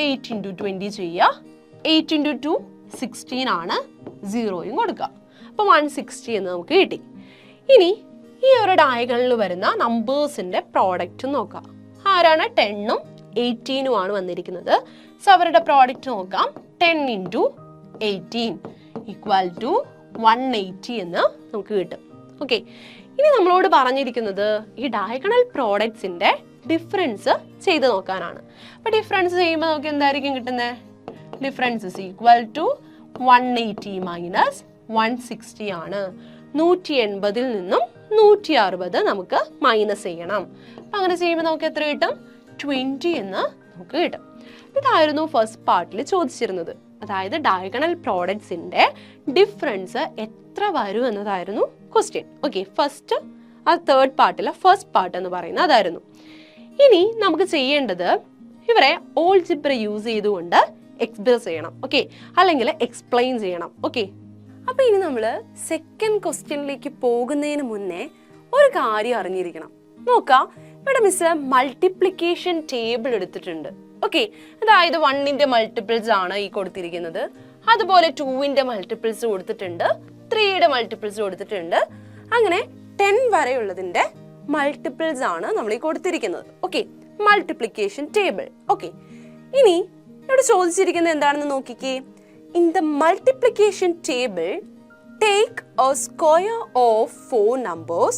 8 into 20 ചെയ്യുക. 8 into 2 16 ആണ്. 0യും കൊടുക്കുക. അപ്പൊ 160 എന്ന് നമുക്ക് കിട്ടി. ഇനി ഈ ഒരു ഡയഗണലിൽ വരുന്ന നമ്പേഴ്സിന്റെ പ്രോഡക്റ്റ് നോക്കാം. ആരാണ്? 10ഉം 18 ആണ് വന്നിരിക്കുന്നത്. സോ അവരുടെ പ്രോഡക്റ്റ് നോക്കാം. 10 × 18 = 180 എന്ന് നമുക്ക് കിട്ടും. ഓക്കെ, ഇനി നമ്മളോട് പറഞ്ഞിരിക്കുന്നത് ഈ ഡയഗണൽ പ്രോഡക്ട്സിന്റെ ഡിഫറൻസ് ചെയ്ത് നോക്കാനാണ്. അപ്പൊ ഡിഫറൻസ് ചെയ്യുമ്പോൾ നമുക്ക് എന്തായിരിക്കും കിട്ടുന്നത്? Difference is equal to 180 minus 160 ആണ്. 180 നിന്നും 160 നമുക്ക് മൈനസ് ചെയ്യണം. അപ്പം അങ്ങനെ ചെയ്യുമ്പോൾ നമുക്ക് എത്ര കിട്ടും? 20 എന്ന് നമുക്ക് കിട്ടും. ഇതായിരുന്നു ഫസ്റ്റ് പാർട്ടിൽ ചോദിച്ചിരുന്നത്. അതായത് ഡയഗണൽ പ്രോഡക്ട്സിന്റെ ഡിഫറൻസ് എത്ര വരും എന്നതായിരുന്നു ക്വസ്റ്റ്യൻ. ഓക്കെ, ഫസ്റ്റ് ആ തേർഡ് പാർട്ടിലെ ഫസ്റ്റ് പാർട്ട് എന്ന് പറയുന്നത് അതായിരുന്നു. ഇനി നമുക്ക് ചെയ്യേണ്ടത് ഇവരെ ഓൾജിബ്ര യൂസ് ചെയ്തുകൊണ്ട് എക്സ്പ്രസ് ചെയ്യണം. ഓക്കെ, അല്ലെങ്കിൽ എക്സ്പ്ലെയിൻ ചെയ്യണം. ഓക്കെ, അപ്പൊ ഇനി നമ്മൾ സെക്കൻഡ് ക്വസ്റ്റ്യനിലേക്ക് പോകുന്നതിന് മുന്നേ ഒരു കാര്യം അറിഞ്ഞിരിക്കണം. നോക്കാം, ഇവിടെ മിസ് മൾട്ടിപ്ലിക്കേഷൻ ടേബിൾ എടുത്തിട്ടുണ്ട്. ഓക്കെ, അതായത് 1ന്റെ മൾട്ടിപ്പിൾസ് ആണ് ഈ കൊടുത്തിരിക്കുന്നത്. അതുപോലെ 2ന്റെ മൾട്ടിപ്പിൾസ് കൊടുത്തിട്ടുണ്ട്, 3യുടെ മൾട്ടിപ്പിൾസ് കൊടുത്തിട്ടുണ്ട്. അങ്ങനെ 10 വരെയുള്ളതിന്റെ മൾട്ടിപ്പിൾസ് ആണ് നമ്മൾ ഈ കൊടുത്തിരിക്കുന്നത്. Okay, multiplication table. ഓക്കെ, ഇനി ഇവിടെ ചോദിച്ചിരിക്കുന്നത് എന്താണെന്ന് നോക്കിക്കേ. In the multiplication table, take a square of 4 numbers.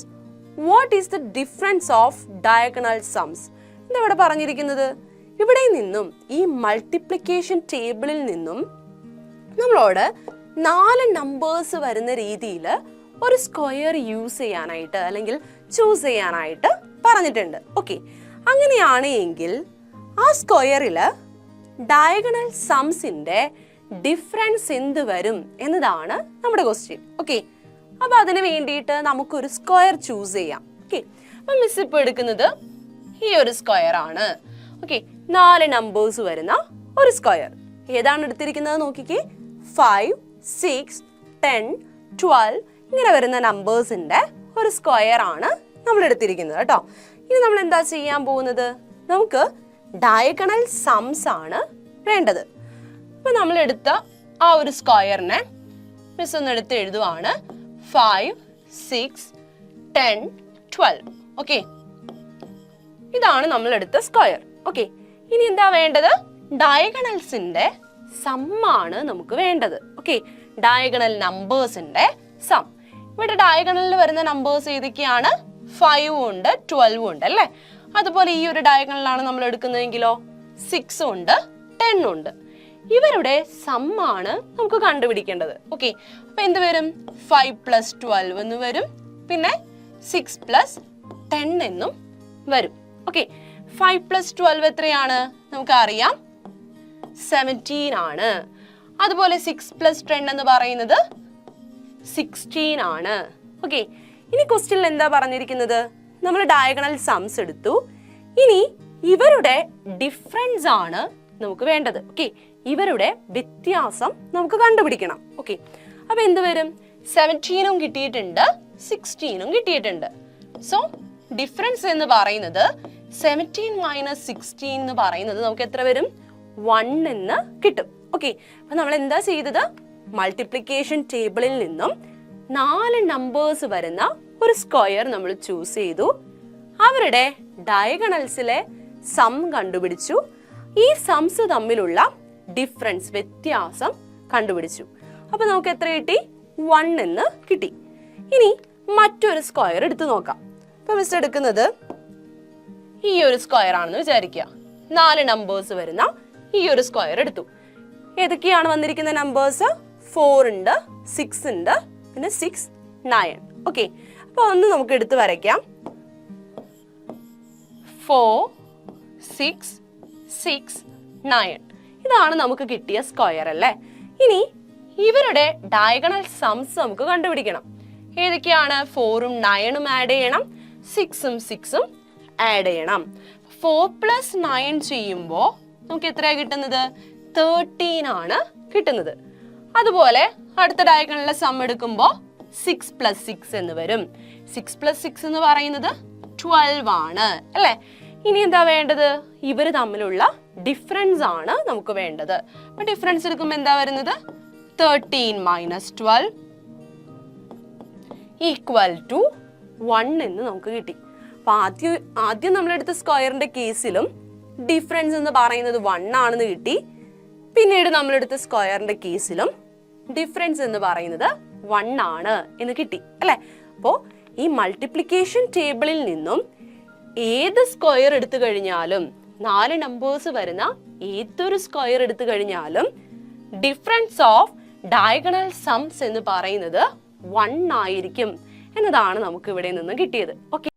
What is the difference of diagonal sums? എന്താ ഇവിടെ പറഞ്ഞിരിക്കുന്നത്? ഇവിടെ നിന്നും ഈ മൾട്ടിപ്ലിക്കേഷൻ ടേബിളിൽ നിന്നും നമ്മളോട് 4 നമ്പേഴ്സ് വരുന്ന രീതിയിൽ ഒരു സ്ക്വയർ യൂസ് ചെയ്യാനായിട്ട് അല്ലെങ്കിൽ ചൂസ് ചെയ്യാനായിട്ട് പറഞ്ഞിട്ടുണ്ട്. ഓക്കെ, അങ്ങനെയാണ് എങ്കിൽ ആ സ്ക്വയറില് ഡയഗണൽ സംസിന്റെ ഡിഫറൻസ് എന്ത് വരും എന്നതാണ് നമ്മുടെ ക്വസ്റ്റ്യൻ. ഓക്കെ, അപ്പൊ അതിന് വേണ്ടിയിട്ട് നമുക്കൊരു സ്ക്വയർ ചൂസ് ചെയ്യാം. ഓക്കെ, അപ്പൊ മിസ് ഇപ്പൊ എടുക്കുന്നത് ഈ ഒരു സ്ക്വയർ ആണ്. ഓക്കെ, 4 നമ്പേഴ്സ് വരുന്ന ഒരു സ്ക്വയർ. ഏതാണ് എടുത്തിരിക്കുന്നത് നോക്കിക്കേ. 5, 6, 10, 12 ഇങ്ങനെ വരുന്ന നമ്പേഴ്സിന്റെ ഒരു സ്ക്വയർ ആണ് നമ്മൾ എടുത്തിരിക്കുന്നത് കേട്ടോ. ഇനി നമ്മൾ എന്താ ചെയ്യാൻ പോകുന്നത്? നമുക്ക് ഡയഗണൽ സംസ് ആണ് വേണ്ടത്. അപ്പൊ നമ്മൾ എടുത്ത ആ ഒരു സ്ക്വയറിനെ മിസ് ഒന്ന് എടുത്ത് എഴുതുവാണ്. 5, 6, 10, 12. ഓക്കെ, ഇതാണ് നമ്മൾ എടുത്ത സ്ക്വയർ. ഓക്കെ, ഇനി എന്താ വേണ്ടത്? ഡയഗണൽസിന്റെ സമ്മാണ് നമുക്ക് വേണ്ടത്. ഓക്കെ, ഡയഗണൽ നമ്പേഴ്സിന്റെ സം. ഇവിടെ ഡയഗണലിൽ വരുന്ന നമ്പേഴ്സ് ഏതൊക്കെയാണ്? 5 ഉണ്ട്, 12 ഉണ്ട് അല്ലേ. അതുപോലെ ഈ ഒരു ഡയഗണലാണ് നമ്മൾ എടുക്കുന്നതെങ്കിലോ 6 ഉണ്ട്, 10 ഉണ്ട്. ഇവരുടെ സമ്മാണ് നമുക്ക് കണ്ടുപിടിക്കേണ്ടത്. ഓക്കെ, അപ്പൊ എന്ത് വരും? 5 + 12 എന്ന് വരും, പിന്നെ 6 + 10 എന്നും വരും. ഓക്കെ, 5 + 12 എത്രയാണ്? നമുക്കറിയാം 17 ആണ്. അതുപോലെ 6 + 10 എന്ന് പറയുന്നത് 16 ആണ്. ഓക്കെ, ഇനി ക്വസ്റ്റ്യനിൽ എന്താ പറഞ്ഞിരിക്കുന്നത്? നമ്മൾ ഡയഗണൽ സംസ് എടുത്തു. ഇനി ഇവരുടെ ഡിഫറൻസ് ആണ് നമുക്ക് വേണ്ടത്. ഓക്കെ, ഇവരുടെ വ്യത്യാസം നമുക്ക് കണ്ടുപിടിക്കണം. ഓക്കെ, അപ്പൊ എന്ത് വരും? 17ഉം കിട്ടിയിട്ടുണ്ട്, 16ഉം കിട്ടിയിട്ടുണ്ട്. സോ ഡിഫറൻസ് എന്ന് പറയുന്നത് 17 - 16 എന്ന് പറയുന്നത് നമുക്ക് എത്ര വരും? 1 എന്ന് കിട്ടും. ഓക്കെ, അപ്പൊ നമ്മൾ എന്താ ചെയ്തത്? മൾട്ടിപ്ലിക്കേഷൻ ടേബിളിൽ നിന്നും 4 നമ്പേഴ്സ് വരുന്ന ഒരു സ്ക്വയർ നമ്മൾ ചൂസ് ചെയ്തു. അവരുടെ ഡയഗണൽസിലെ സം കണ്ടുപിടിച്ചു. ഈ സംസ് തമ്മിലുള്ള ഡിഫറൻസ് വ്യത്യാസം കണ്ടുപിടിച്ചു. അപ്പൊ നമുക്ക് എത്ര കിട്ടി? 1 എന്ന് കിട്ടി. ഇനി മറ്റൊരു സ്ക്വയർ എടുത്തു നോക്കാം. അപ്പൊ മിസ്റ്റർ എടുക്കുന്നത് ഈ ഒരു സ്ക്വയർ ആണെന്ന് വിചാരിക്കുക. 4 നമ്പേഴ്സ് വരുന്ന ഈ ഒരു സ്ക്വയർ എടുത്തു. ഏതൊക്കെയാണ് വന്നിരിക്കുന്ന നമ്പേഴ്സ്? 4 ഉണ്ട്, 6 ഉണ്ട്, പിന്നെ 6, 9. ഓക്കെ, അപ്പൊ ഒന്ന് നമുക്ക് എടുത്ത് വരയ്ക്കാം. 4, 6, 6, 9 ഇതാണ് നമുക്ക് കിട്ടിയ സ്ക്വയർ അല്ലേ. ഇനി ഇവരുടെ ഡയഗണൽ സംസ് നമുക്ക് കണ്ടുപിടിക്കണം. ഏതൊക്കെയാണ്? 4ഉം 9ഉം ആഡ് ചെയ്യണം, 6ഉം 6ഉം ആഡ് ചെയ്യണം. 4 + 9 ചെയ്യുമ്പോൾ നമുക്ക് എത്രയാണ് കിട്ടുന്നത്? 13 ആണ് കിട്ടുന്നത്. അതുപോലെ അടുത്ത ഡയഗണലിലെ സം എടുക്കുമ്പോൾ 6 + 6 എന്ന് വരും. 6 + 6 എന്ന് പറയുന്നത് 12 ആണ് അല്ലേ. ഇനി എന്താ വേണ്ടത്? ഇവർ തമ്മിലുള്ള ഡിഫറൻസ് ആണ് നമുക്ക് വേണ്ടത്. അപ്പൊ ഡിഫറൻസ് എടുക്കുമ്പോൾ എന്താ വരുന്നത്? 13 - 12 = 1 എന്ന് നമുക്ക് കിട്ടി. അപ്പൊ ആദ്യം നമ്മൾ എടുത്ത സ്ക്വയറിന്റെ കേസിലും ഡിഫറൻസ് എന്ന് പറയുന്നത് 1 ആണെന്ന് കിട്ടി. പിന്നീട് നമ്മളെടുത്ത സ്ക്വയറിന്റെ കേസിലും ഡിഫറൻസ് എന്ന് പറയുന്നത് 1 ആണ് എന്ന് കിട്ടി അല്ലെ. അപ്പോൾ ഈ മൾട്ടിപ്ലിക്കേഷൻ ടേബിളിൽ നിന്നും ഏത് സ്ക്വയർ എടുത്തു കഴിഞ്ഞാലും 4 നമ്പേഴ്സ് വരുന്ന ഏതൊരു സ്ക്വയർ എടുത്തു കഴിഞ്ഞാലും ഡിഫറൻസ് ഓഫ് ഡയഗണൽ സംസ് എന്ന് പറയുന്നത് 1 ആയിരിക്കും എന്നതാണ് നമുക്ക് ഇവിടെ നിന്ന് കിട്ടിയത്. ഓക്കെ.